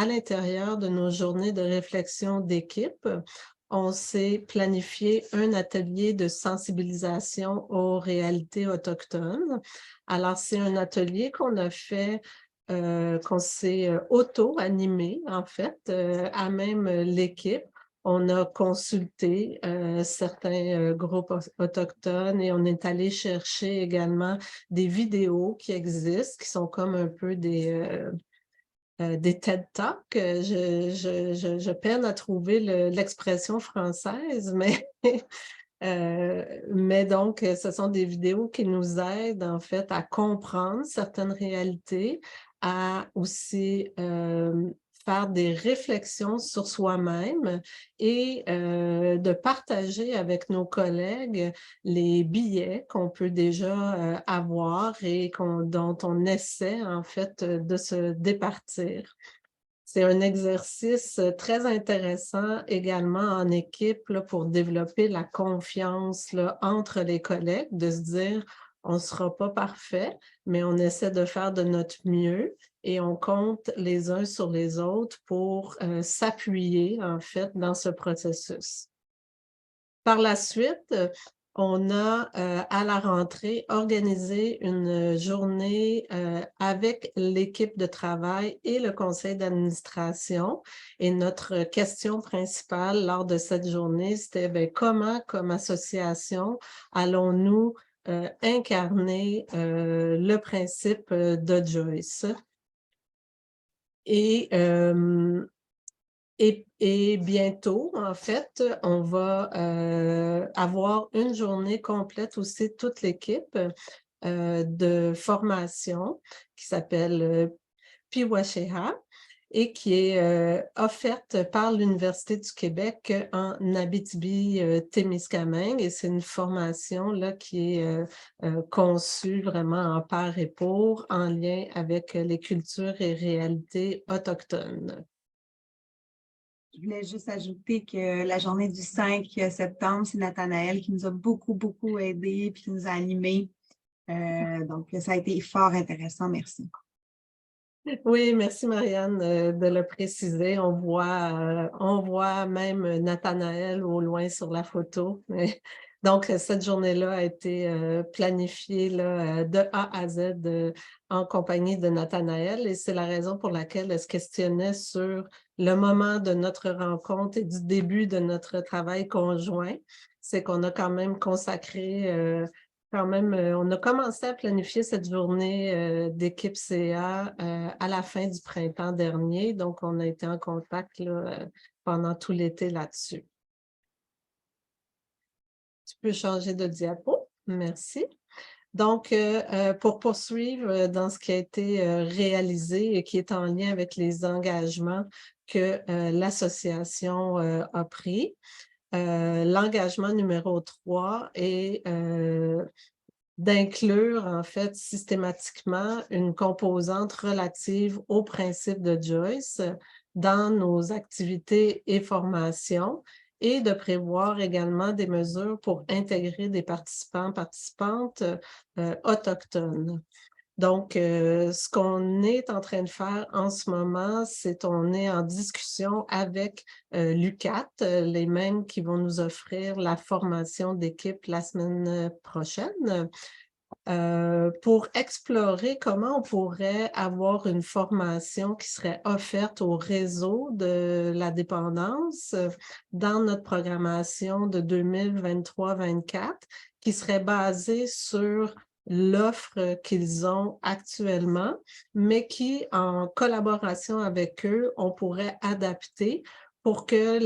S4: l'intérieur de nos journées de réflexion d'équipe. On s'est planifié un atelier de sensibilisation aux réalités autochtones. Alors, c'est un atelier qu'on a fait, qu'on s'est auto-animé, en fait, à même l'équipe. On a consulté certains groupes autochtones et on est allé chercher également des vidéos qui existent, qui sont comme un peu des TED Talks. Je peine à trouver l'expression française, mais donc, ce sont des vidéos qui nous aident en fait à comprendre certaines réalités, à aussi faire des réflexions sur soi-même et de partager avec nos collègues les billets qu'on peut déjà avoir et dont on essaie en fait de se départir. C'est un exercice très intéressant également en équipe là, pour développer la confiance là, entre les collègues, de se dire on ne sera pas parfait, mais on essaie de faire de notre mieux et on compte les uns sur les autres pour s'appuyer en fait dans ce processus. Par la suite, on a, à la rentrée, organisé une journée avec l'équipe de travail et le conseil d'administration. Et notre question principale lors de cette journée, c'était bien, comment, comme association, allons-nous incarner le principe de Joyce? Et bientôt, en fait, on va avoir une journée complète aussi, toute l'équipe de formation qui s'appelle Piwasheha et qui est offerte par l'Université du Québec en Abitibi-Témiscamingue. Et c'est une formation là, qui est conçue vraiment en part et pour, en lien avec les cultures et réalités autochtones.
S1: Je voulais juste ajouter que la journée du 5 septembre, c'est Nathanaël qui nous a beaucoup aidés et qui nous a animés. Donc, ça a été fort intéressant. Merci.
S4: Oui, merci Marianne de le préciser. On voit même Nathanaël au loin sur la photo. Donc, cette journée-là a été planifiée là, de A à Z en compagnie de Nathanaël et c'est la raison pour laquelle elle se questionnait sur le moment de notre rencontre et du début de notre travail conjoint. C'est qu'on a quand même consacré on a commencé à planifier cette journée d'équipe CA à la fin du printemps dernier. Donc, on a été en contact là, pendant tout l'été là-dessus. Tu peux changer de diapo. Merci. Donc, pour poursuivre dans ce qui a été réalisé et qui est en lien avec les engagements que l'association a pris, l'engagement numéro 3 est d'inclure en fait systématiquement une composante relative au principe de Joyce dans nos activités et formations et de prévoir également des mesures pour intégrer des participantes autochtones. Donc, ce qu'on est en train de faire en ce moment, c'est qu'on est en discussion avec l'UQAT, les mêmes qui vont nous offrir la formation d'équipe la semaine prochaine, pour explorer comment on pourrait avoir une formation qui serait offerte au réseau de la dépendance dans notre programmation de 2023-24, qui serait basée sur l'offre qu'ils ont actuellement, mais qui, en collaboration avec eux, on pourrait adapter pour que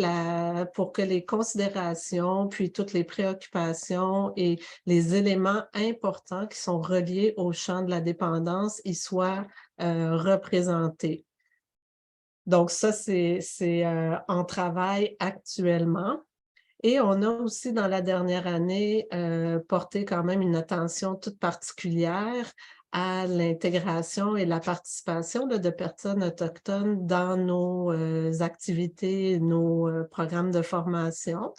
S4: les considérations, puis toutes les préoccupations et les éléments importants qui sont reliés au champ de la dépendance y soient représentés. Donc ça, c'est en travail actuellement. Et on a aussi, dans la dernière année, porté quand même une attention toute particulière à l'intégration et la participation là, de personnes autochtones dans nos activités, nos programmes de formation.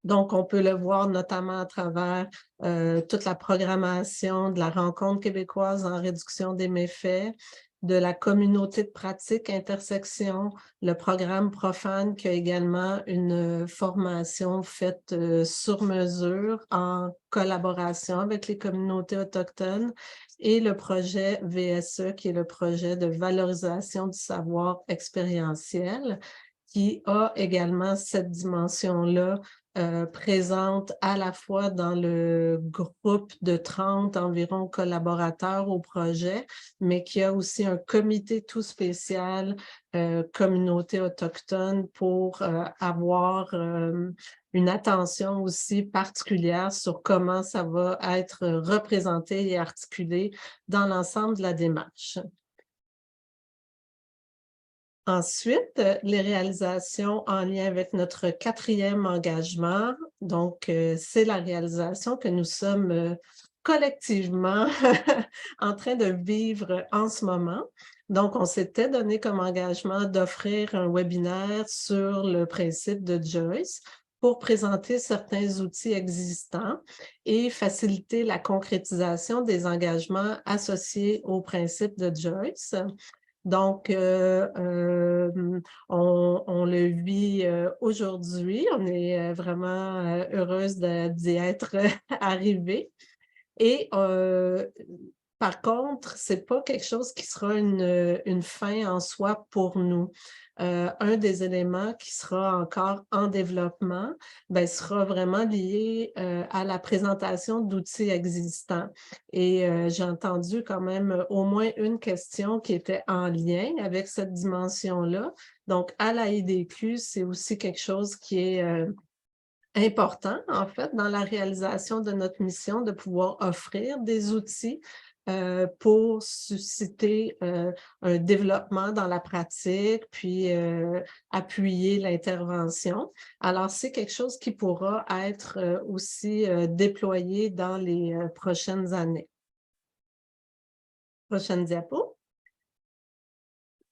S4: Donc, on peut le voir notamment à travers toute la programmation de la rencontre québécoise en réduction des méfaits, de la communauté de pratique intersection, le programme Profane qui a également une formation faite sur mesure en collaboration avec les communautés autochtones et le projet VSE qui est le projet de valorisation du savoir expérientiel qui a également cette dimension-là présente à la fois dans le groupe de 30 environ collaborateurs au projet, mais qui a aussi un comité tout spécial communauté autochtone pour avoir une attention aussi particulière sur comment ça va être représenté et articulé dans l'ensemble de la démarche. Ensuite, les réalisations en lien avec notre 4e engagement. Donc, c'est la réalisation que nous sommes collectivement en train de vivre en ce moment. Donc, on s'était donné comme engagement d'offrir un webinaire sur le principe de Joyce pour présenter certains outils existants et faciliter la concrétisation des engagements associés au principe de Joyce. Donc, on le vit aujourd'hui. On est vraiment heureuse d'y être arrivée. Et par contre, ce n'est pas quelque chose qui sera une fin en soi pour nous. Un des éléments qui sera encore en développement sera vraiment lié à la présentation d'outils existants. Et j'ai entendu quand même au moins une question qui était en lien avec cette dimension-là. Donc, à la IDQ, c'est aussi quelque chose qui est important, en fait, dans la réalisation de notre mission, de pouvoir offrir des outils pour susciter un développement dans la pratique, puis appuyer l'intervention. Alors, c'est quelque chose qui pourra être aussi déployé dans les prochaines années. Prochaine diapo.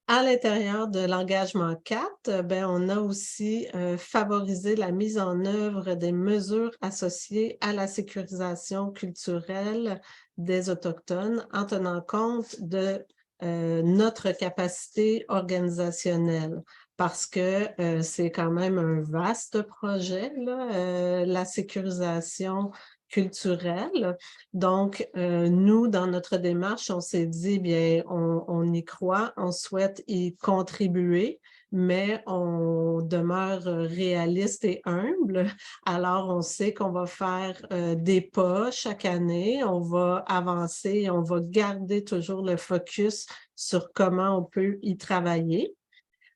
S4: À l'intérieur de l'engagement 4, on a aussi favorisé la mise en œuvre des mesures associées à la sécurisation culturelle des Autochtones en tenant compte de notre capacité organisationnelle. Parce que c'est quand même un vaste projet, là, la sécurisation culturelle. Donc, nous, dans notre démarche, on s'est dit, bien, on y croit, on souhaite y contribuer, mais on demeure réaliste et humble. Alors, on sait qu'on va faire des pas chaque année, on va avancer, on va garder toujours le focus sur comment on peut y travailler.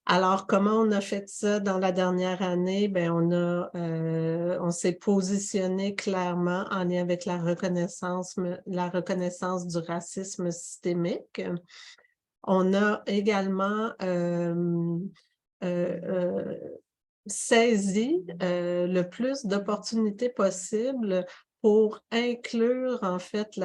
S4: Alors, comment on a fait ça dans la dernière année? Bien, on s'est positionné clairement en lien avec la reconnaissance du racisme systémique. On a également saisi le plus d'opportunités possibles pour inclure, en fait,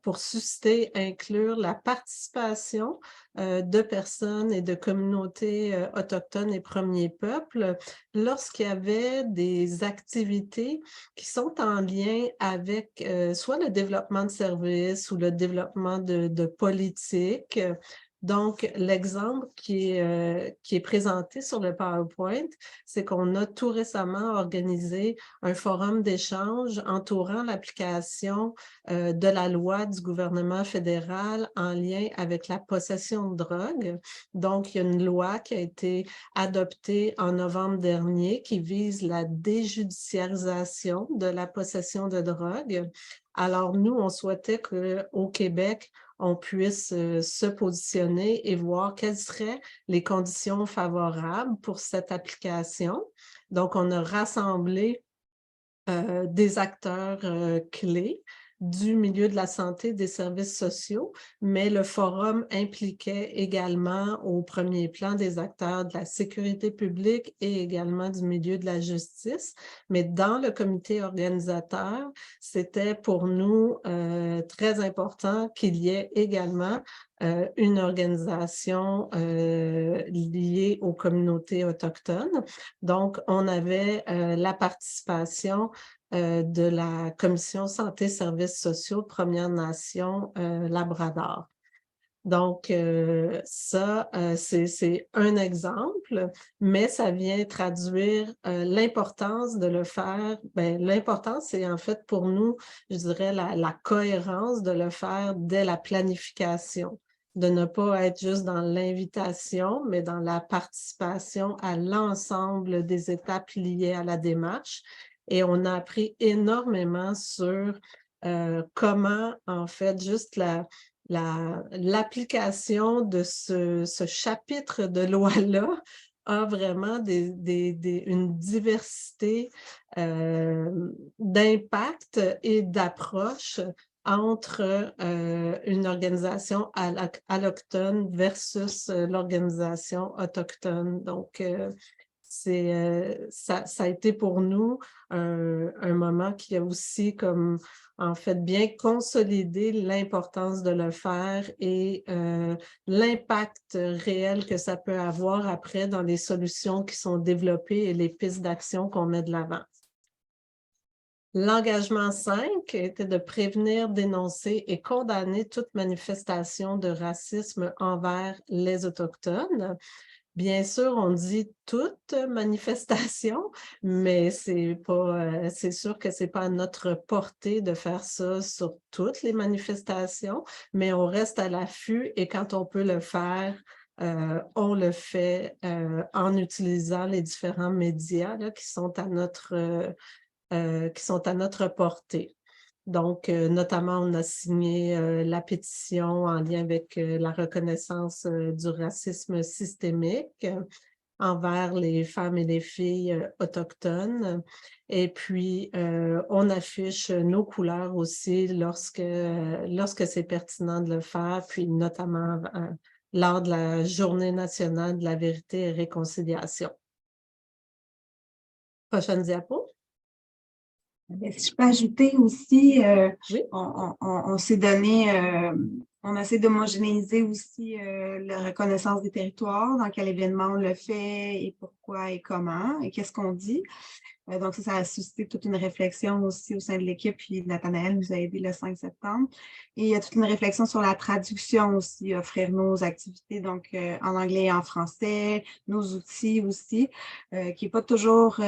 S4: pour susciter, inclure la participation de personnes et de communautés autochtones et premiers peuples lorsqu'il y avait des activités qui sont en lien avec soit le développement de services ou le développement de politiques. Donc, l'exemple qui est présenté sur le PowerPoint, c'est qu'on a tout récemment organisé un forum d'échange entourant l'application de la loi du gouvernement fédéral en lien avec la possession de drogue. Donc, il y a une loi qui a été adoptée en novembre dernier qui vise la déjudiciarisation de la possession de drogue. Alors, nous, on souhaitait qu'au Québec, on puisse se positionner et voir quelles seraient les conditions favorables pour cette application. Donc, on a rassemblé des acteurs clés du milieu de la santé et des services sociaux, mais le forum impliquait également au premier plan des acteurs de la sécurité publique et également du milieu de la justice. Mais dans le comité organisateur, c'était pour nous très important qu'il y ait également une organisation liée aux communautés autochtones. Donc, on avait la participation de la Commission santé services sociaux Premières Nations Labrador. Donc, ça, c'est un exemple, mais ça vient traduire l'importance de le faire. Bien, l'importance, c'est en fait pour nous, je dirais, la cohérence de le faire dès la planification, de ne pas être juste dans l'invitation, mais dans la participation à l'ensemble des étapes liées à la démarche. Et on a appris énormément sur comment, en fait, juste l'application de ce chapitre de loi-là a vraiment une diversité d'impact et d'approche entre une organisation alloctone versus l'organisation autochtone. Donc, ça a été pour nous un moment qui a aussi comme en fait bien consolidé l'importance de le faire et l'impact réel que ça peut avoir après dans les solutions qui sont développées et les pistes d'action qu'on met de l'avant. L'engagement 5 était de prévenir, dénoncer et condamner toute manifestation de racisme envers les Autochtones. Bien sûr, on dit toute manifestation, mais c'est sûr que c'est pas à notre portée de faire ça sur toutes les manifestations, mais on reste à l'affût et quand on peut le faire, on le fait en utilisant les différents médias là, qui sont à notre portée. Donc, notamment, on a signé la pétition en lien avec la reconnaissance du racisme systémique envers les femmes et les filles autochtones. Et puis, on affiche nos couleurs aussi lorsque c'est pertinent de le faire, puis notamment lors de la Journée nationale de la vérité et réconciliation. Prochaine diapo.
S1: Si je peux ajouter aussi,
S4: Oui.
S1: on s'est donné, on essaie d'homogénéiser aussi la reconnaissance des territoires, dans quel événement on le fait et pourquoi et comment et qu'est-ce qu'on dit. Donc, ça a suscité toute une réflexion aussi au sein de l'équipe, puis Nathanaël nous a aidés le 5 septembre. Et il y a toute une réflexion sur la traduction aussi, offrir nos activités donc en anglais et en français, nos outils aussi, qui n'est pas toujours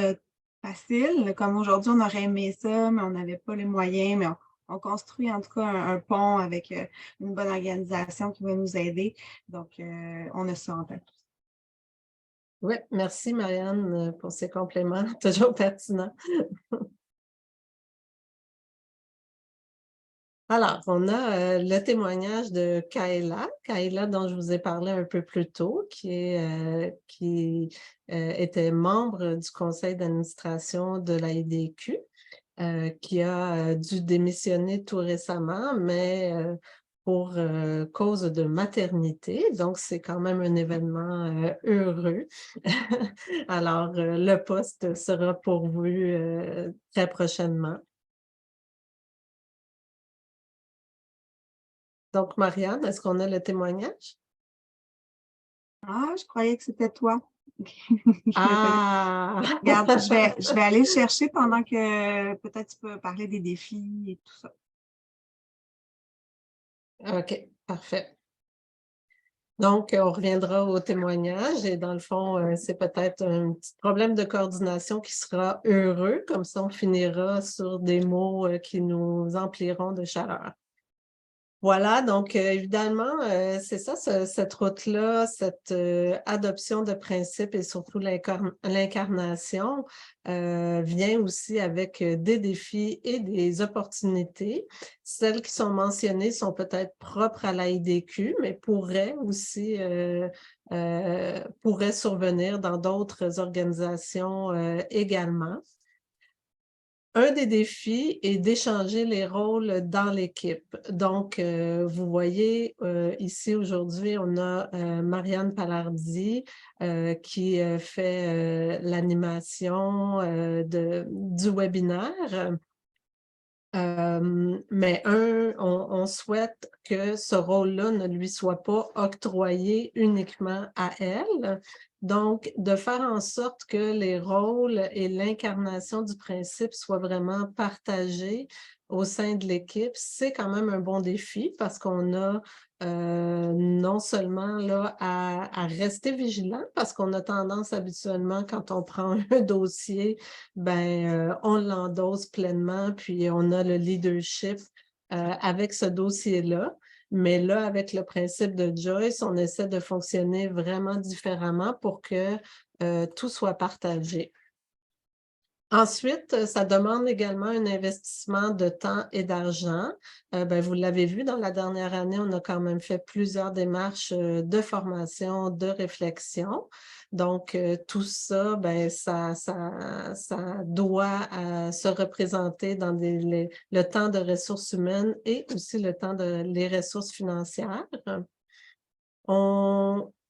S1: facile. Comme aujourd'hui, on aurait aimé ça, mais on n'avait pas les moyens, mais on construit en tout cas un pont avec une bonne organisation qui va nous aider. Donc, on a ça en tête.
S4: Oui, merci Marianne pour ces compléments, toujours pertinents. Alors, on a le témoignage de Kaela dont je vous ai parlé un peu plus tôt, qui était membre du conseil d'administration de la IDQ, qui a dû démissionner tout récemment, mais pour cause de maternité. Donc, c'est quand même un événement heureux. Alors, le poste sera pourvu très prochainement. Donc, Marianne, est-ce qu'on a le témoignage?
S1: Ah, je croyais que c'était toi.
S4: Ah!
S1: Regarde, je vais aller le chercher pendant que peut-être tu peux parler des défis et tout ça.
S4: OK, parfait. Donc, on reviendra au témoignage et dans le fond, c'est peut-être un petit problème de coordination qui sera heureux, comme ça on finira sur des mots qui nous empliront de chaleur. Voilà, donc évidemment, c'est ça, cette route-là, cette adoption de principes et surtout l'incarnation vient aussi avec des défis et des opportunités. Celles qui sont mentionnées sont peut-être propres à la IDQ, mais pourraient aussi pourraient survenir dans d'autres organisations également. Un des défis est d'échanger les rôles dans l'équipe. Donc, vous voyez, ici aujourd'hui, on a Marianne Palardi qui fait l'animation du webinaire. Mais on souhaite que ce rôle-là ne lui soit pas octroyé uniquement à elle. Donc, de faire en sorte que les rôles et l'incarnation du principe soient vraiment partagés au sein de l'équipe, c'est quand même un bon défi parce qu'on a non seulement là, à rester vigilant, parce qu'on a tendance habituellement, quand on prend un dossier, on l'endosse pleinement, puis on a le leadership avec ce dossier-là. Mais là, avec le principe de Joyce, on essaie de fonctionner vraiment différemment pour que tout soit partagé. Ensuite, ça demande également un investissement de temps et d'argent. Vous l'avez vu, dans la dernière année, on a quand même fait plusieurs démarches de formation, de réflexion. Donc, tout ça, ça doit se représenter dans le temps de ressources humaines et aussi le temps les ressources financières.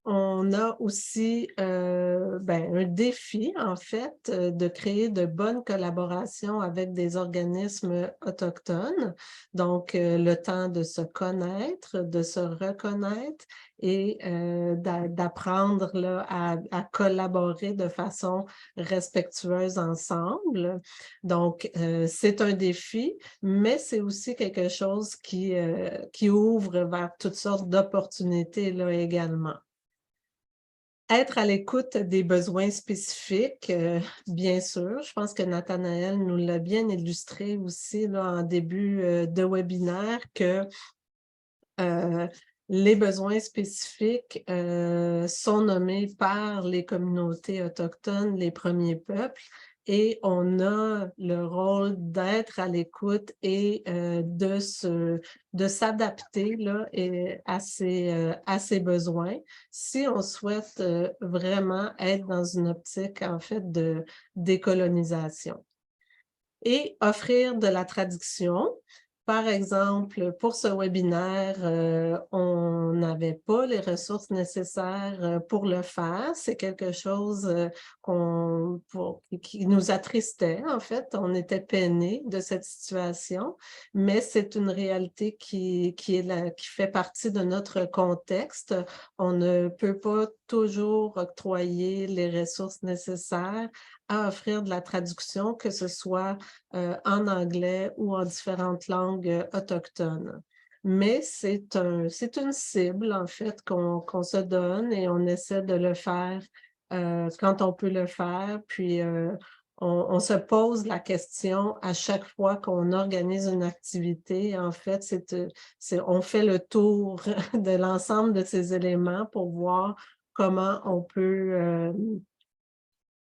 S4: On a aussi un défi, en fait, de créer de bonnes collaborations avec des organismes autochtones. Donc, le temps de se connaître, de se reconnaître et d'apprendre à collaborer de façon respectueuse ensemble. Donc, c'est un défi, mais c'est aussi quelque chose qui ouvre vers toutes sortes d'opportunités là également. Être à l'écoute des besoins spécifiques, bien sûr. Je pense que Nathanaël nous l'a bien illustré aussi là, en début de webinaire que les besoins spécifiques sont nommés par les communautés autochtones, les premiers peuples, et on a le rôle d'être à l'écoute et de s'adapter à ces besoins si on souhaite vraiment être dans une optique, en fait, de décolonisation. Et offrir de la traduction. Par exemple, pour ce webinaire, on n'avait pas les ressources nécessaires pour le faire. C'est quelque chose qui nous attristait, en fait. On était peinés de cette situation, mais c'est une réalité qui fait partie de notre contexte. On ne peut pas toujours octroyer les ressources nécessaires à offrir de la traduction, que ce soit en anglais ou en différentes langues autochtones. Mais c'est une cible, en fait, qu'on se donne et on essaie de le faire quand on peut le faire. Puis, on se pose la question à chaque fois qu'on organise une activité. En fait, on fait le tour de l'ensemble de ces éléments pour voir comment on peut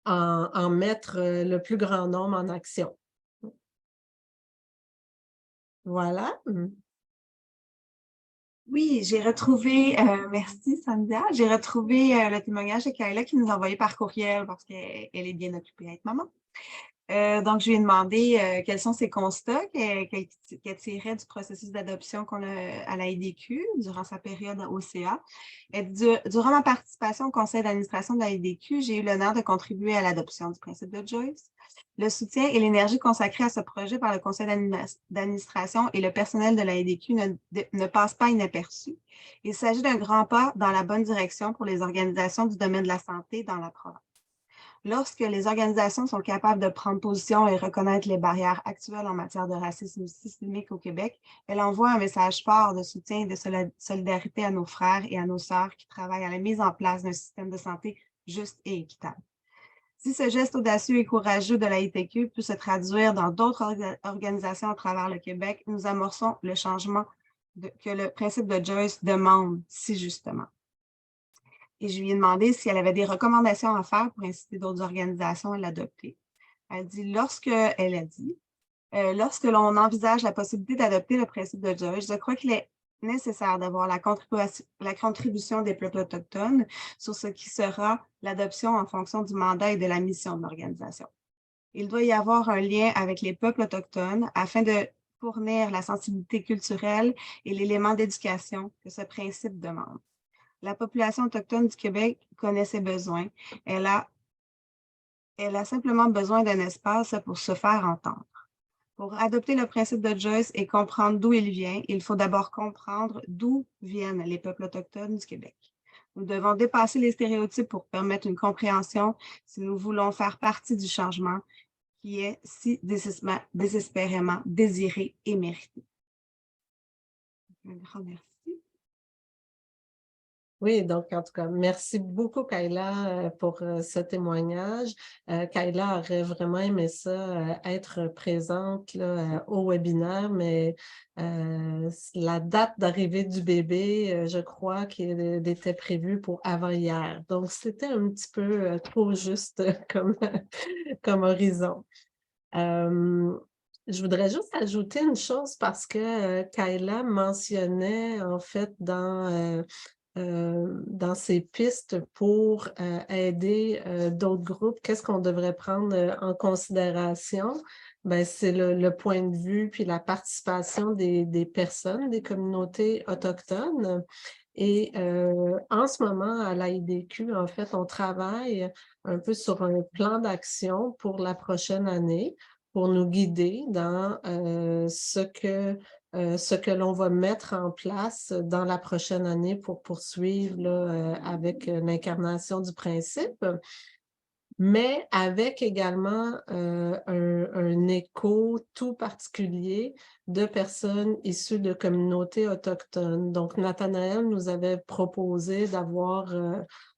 S4: en mettre le plus grand nombre en action. Voilà.
S1: Oui, j'ai retrouvé, merci Sandhya, j'ai retrouvé le témoignage de Kayla qui nous a envoyé par courriel parce qu'elle est bien occupée à être maman. Donc, je lui ai demandé quels sont ses constats qu'elle tirait du processus d'adoption qu'on a à la IDQ durant sa période au CA. Durant ma participation au conseil d'administration de la IDQ, j'ai eu l'honneur de contribuer à l'adoption du principe de Joyce. Le soutien et l'énergie consacrés à ce projet par le conseil d'administration et le personnel de la IDQ ne passent pas inaperçus. Il s'agit d'un grand pas dans la bonne direction pour les organisations du domaine de la santé dans la province. Lorsque les organisations sont capables de prendre position et reconnaître les barrières actuelles en matière de racisme systémique au Québec, elles envoient un message fort de soutien et de solidarité à nos frères et à nos sœurs qui travaillent à la mise en place d'un système de santé juste et équitable. Si ce geste audacieux et courageux de la ITQ peut se traduire dans d'autres organisations à travers le Québec, nous amorçons le changement que le principe de Joyce demande si justement. Et je lui ai demandé si elle avait des recommandations à faire pour inciter d'autres organisations à l'adopter. Elle a dit, lorsque l'on envisage la possibilité d'adopter le principe de Joyce, je crois qu'il est nécessaire d'avoir la contribution des peuples autochtones sur ce qui sera l'adoption en fonction du mandat et de la mission de l'organisation. Il doit y avoir un lien avec les peuples autochtones afin de fournir la sensibilité culturelle et l'élément d'éducation que ce principe demande. La population autochtone du Québec connaît ses besoins. Elle a simplement besoin d'un espace pour se faire entendre. Pour adopter le principe de Joyce et comprendre d'où il vient, il faut d'abord comprendre d'où viennent les peuples autochtones du Québec. Nous devons dépasser les stéréotypes pour permettre une compréhension si nous voulons faire partie du changement qui est si désespérément désiré et mérité. Un grand merci.
S4: Oui, donc en tout cas, merci beaucoup Kayla pour ce témoignage. Kayla aurait vraiment aimé ça, être présente là, au webinaire, mais la date d'arrivée du bébé, je crois qu'elle était prévue pour avant-hier. Donc, c'était un petit peu trop juste comme horizon. Je voudrais juste ajouter une chose parce que Kayla mentionnait en fait dans ces pistes pour aider d'autres groupes, qu'est-ce qu'on devrait prendre en considération? Ben, c'est le point de vue puis la participation des personnes, des communautés autochtones. Et en ce moment, à l'AIDQ, en fait, on travaille un peu sur un plan d'action pour la prochaine année pour nous guider dans ce que l'on va mettre en place dans la prochaine année pour poursuivre là, avec l'incarnation du principe, mais avec également un écho tout particulier de personnes issues de communautés autochtones. Donc, Nathanaël nous avait proposé d'avoir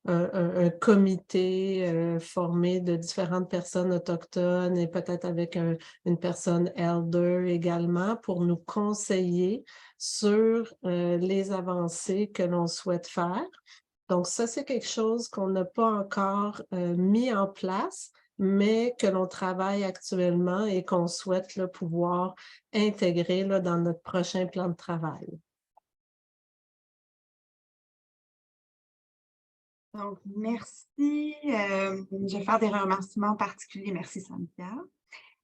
S4: un comité formé de différentes personnes autochtones et peut-être avec une personne elder également pour nous conseiller sur les avancées que l'on souhaite faire. Donc, ça, c'est quelque chose qu'on n'a pas encore mis en place, mais que l'on travaille actuellement et qu'on souhaite là, pouvoir intégrer là, dans notre prochain plan de travail.
S1: Donc, merci. Je vais faire des remerciements particuliers. Merci, Sandhya.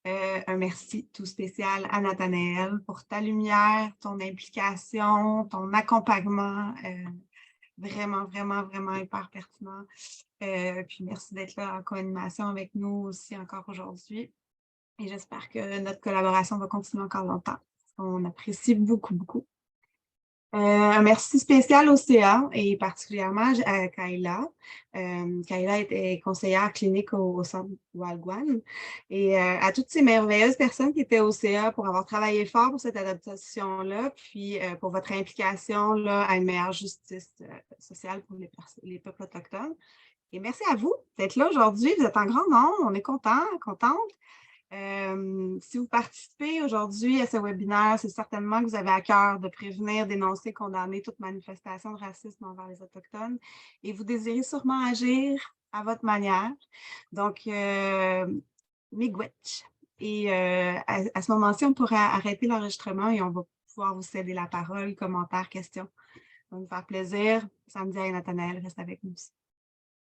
S1: Un merci tout spécial à Nathanaël pour ta lumière, ton implication, ton accompagnement. Vraiment, vraiment, vraiment hyper pertinent. Puis merci d'être là en co-animation avec nous aussi encore aujourd'hui. Et j'espère que notre collaboration va continuer encore longtemps. On apprécie beaucoup, beaucoup. Un merci spécial au CA et particulièrement à Kayla. Kayla était conseillère clinique au centre Walgwan et à toutes ces merveilleuses personnes qui étaient au CA pour avoir travaillé fort pour cette adaptation-là, puis pour votre implication là, à une meilleure justice sociale pour les peuples autochtones. Et merci à vous d'être là aujourd'hui. Vous êtes en grand nombre. On est contente. Si vous participez aujourd'hui à ce webinaire, c'est certainement que vous avez à cœur de prévenir, dénoncer, condamner toute manifestation de racisme envers les Autochtones et vous désirez sûrement agir à votre manière. Donc, miigwech. Et à ce moment-ci, on pourra arrêter l'enregistrement et on va pouvoir vous céder la parole, commentaires, questions. Ça va nous faire plaisir. Samedi à Nathanaël, reste avec nous aussi.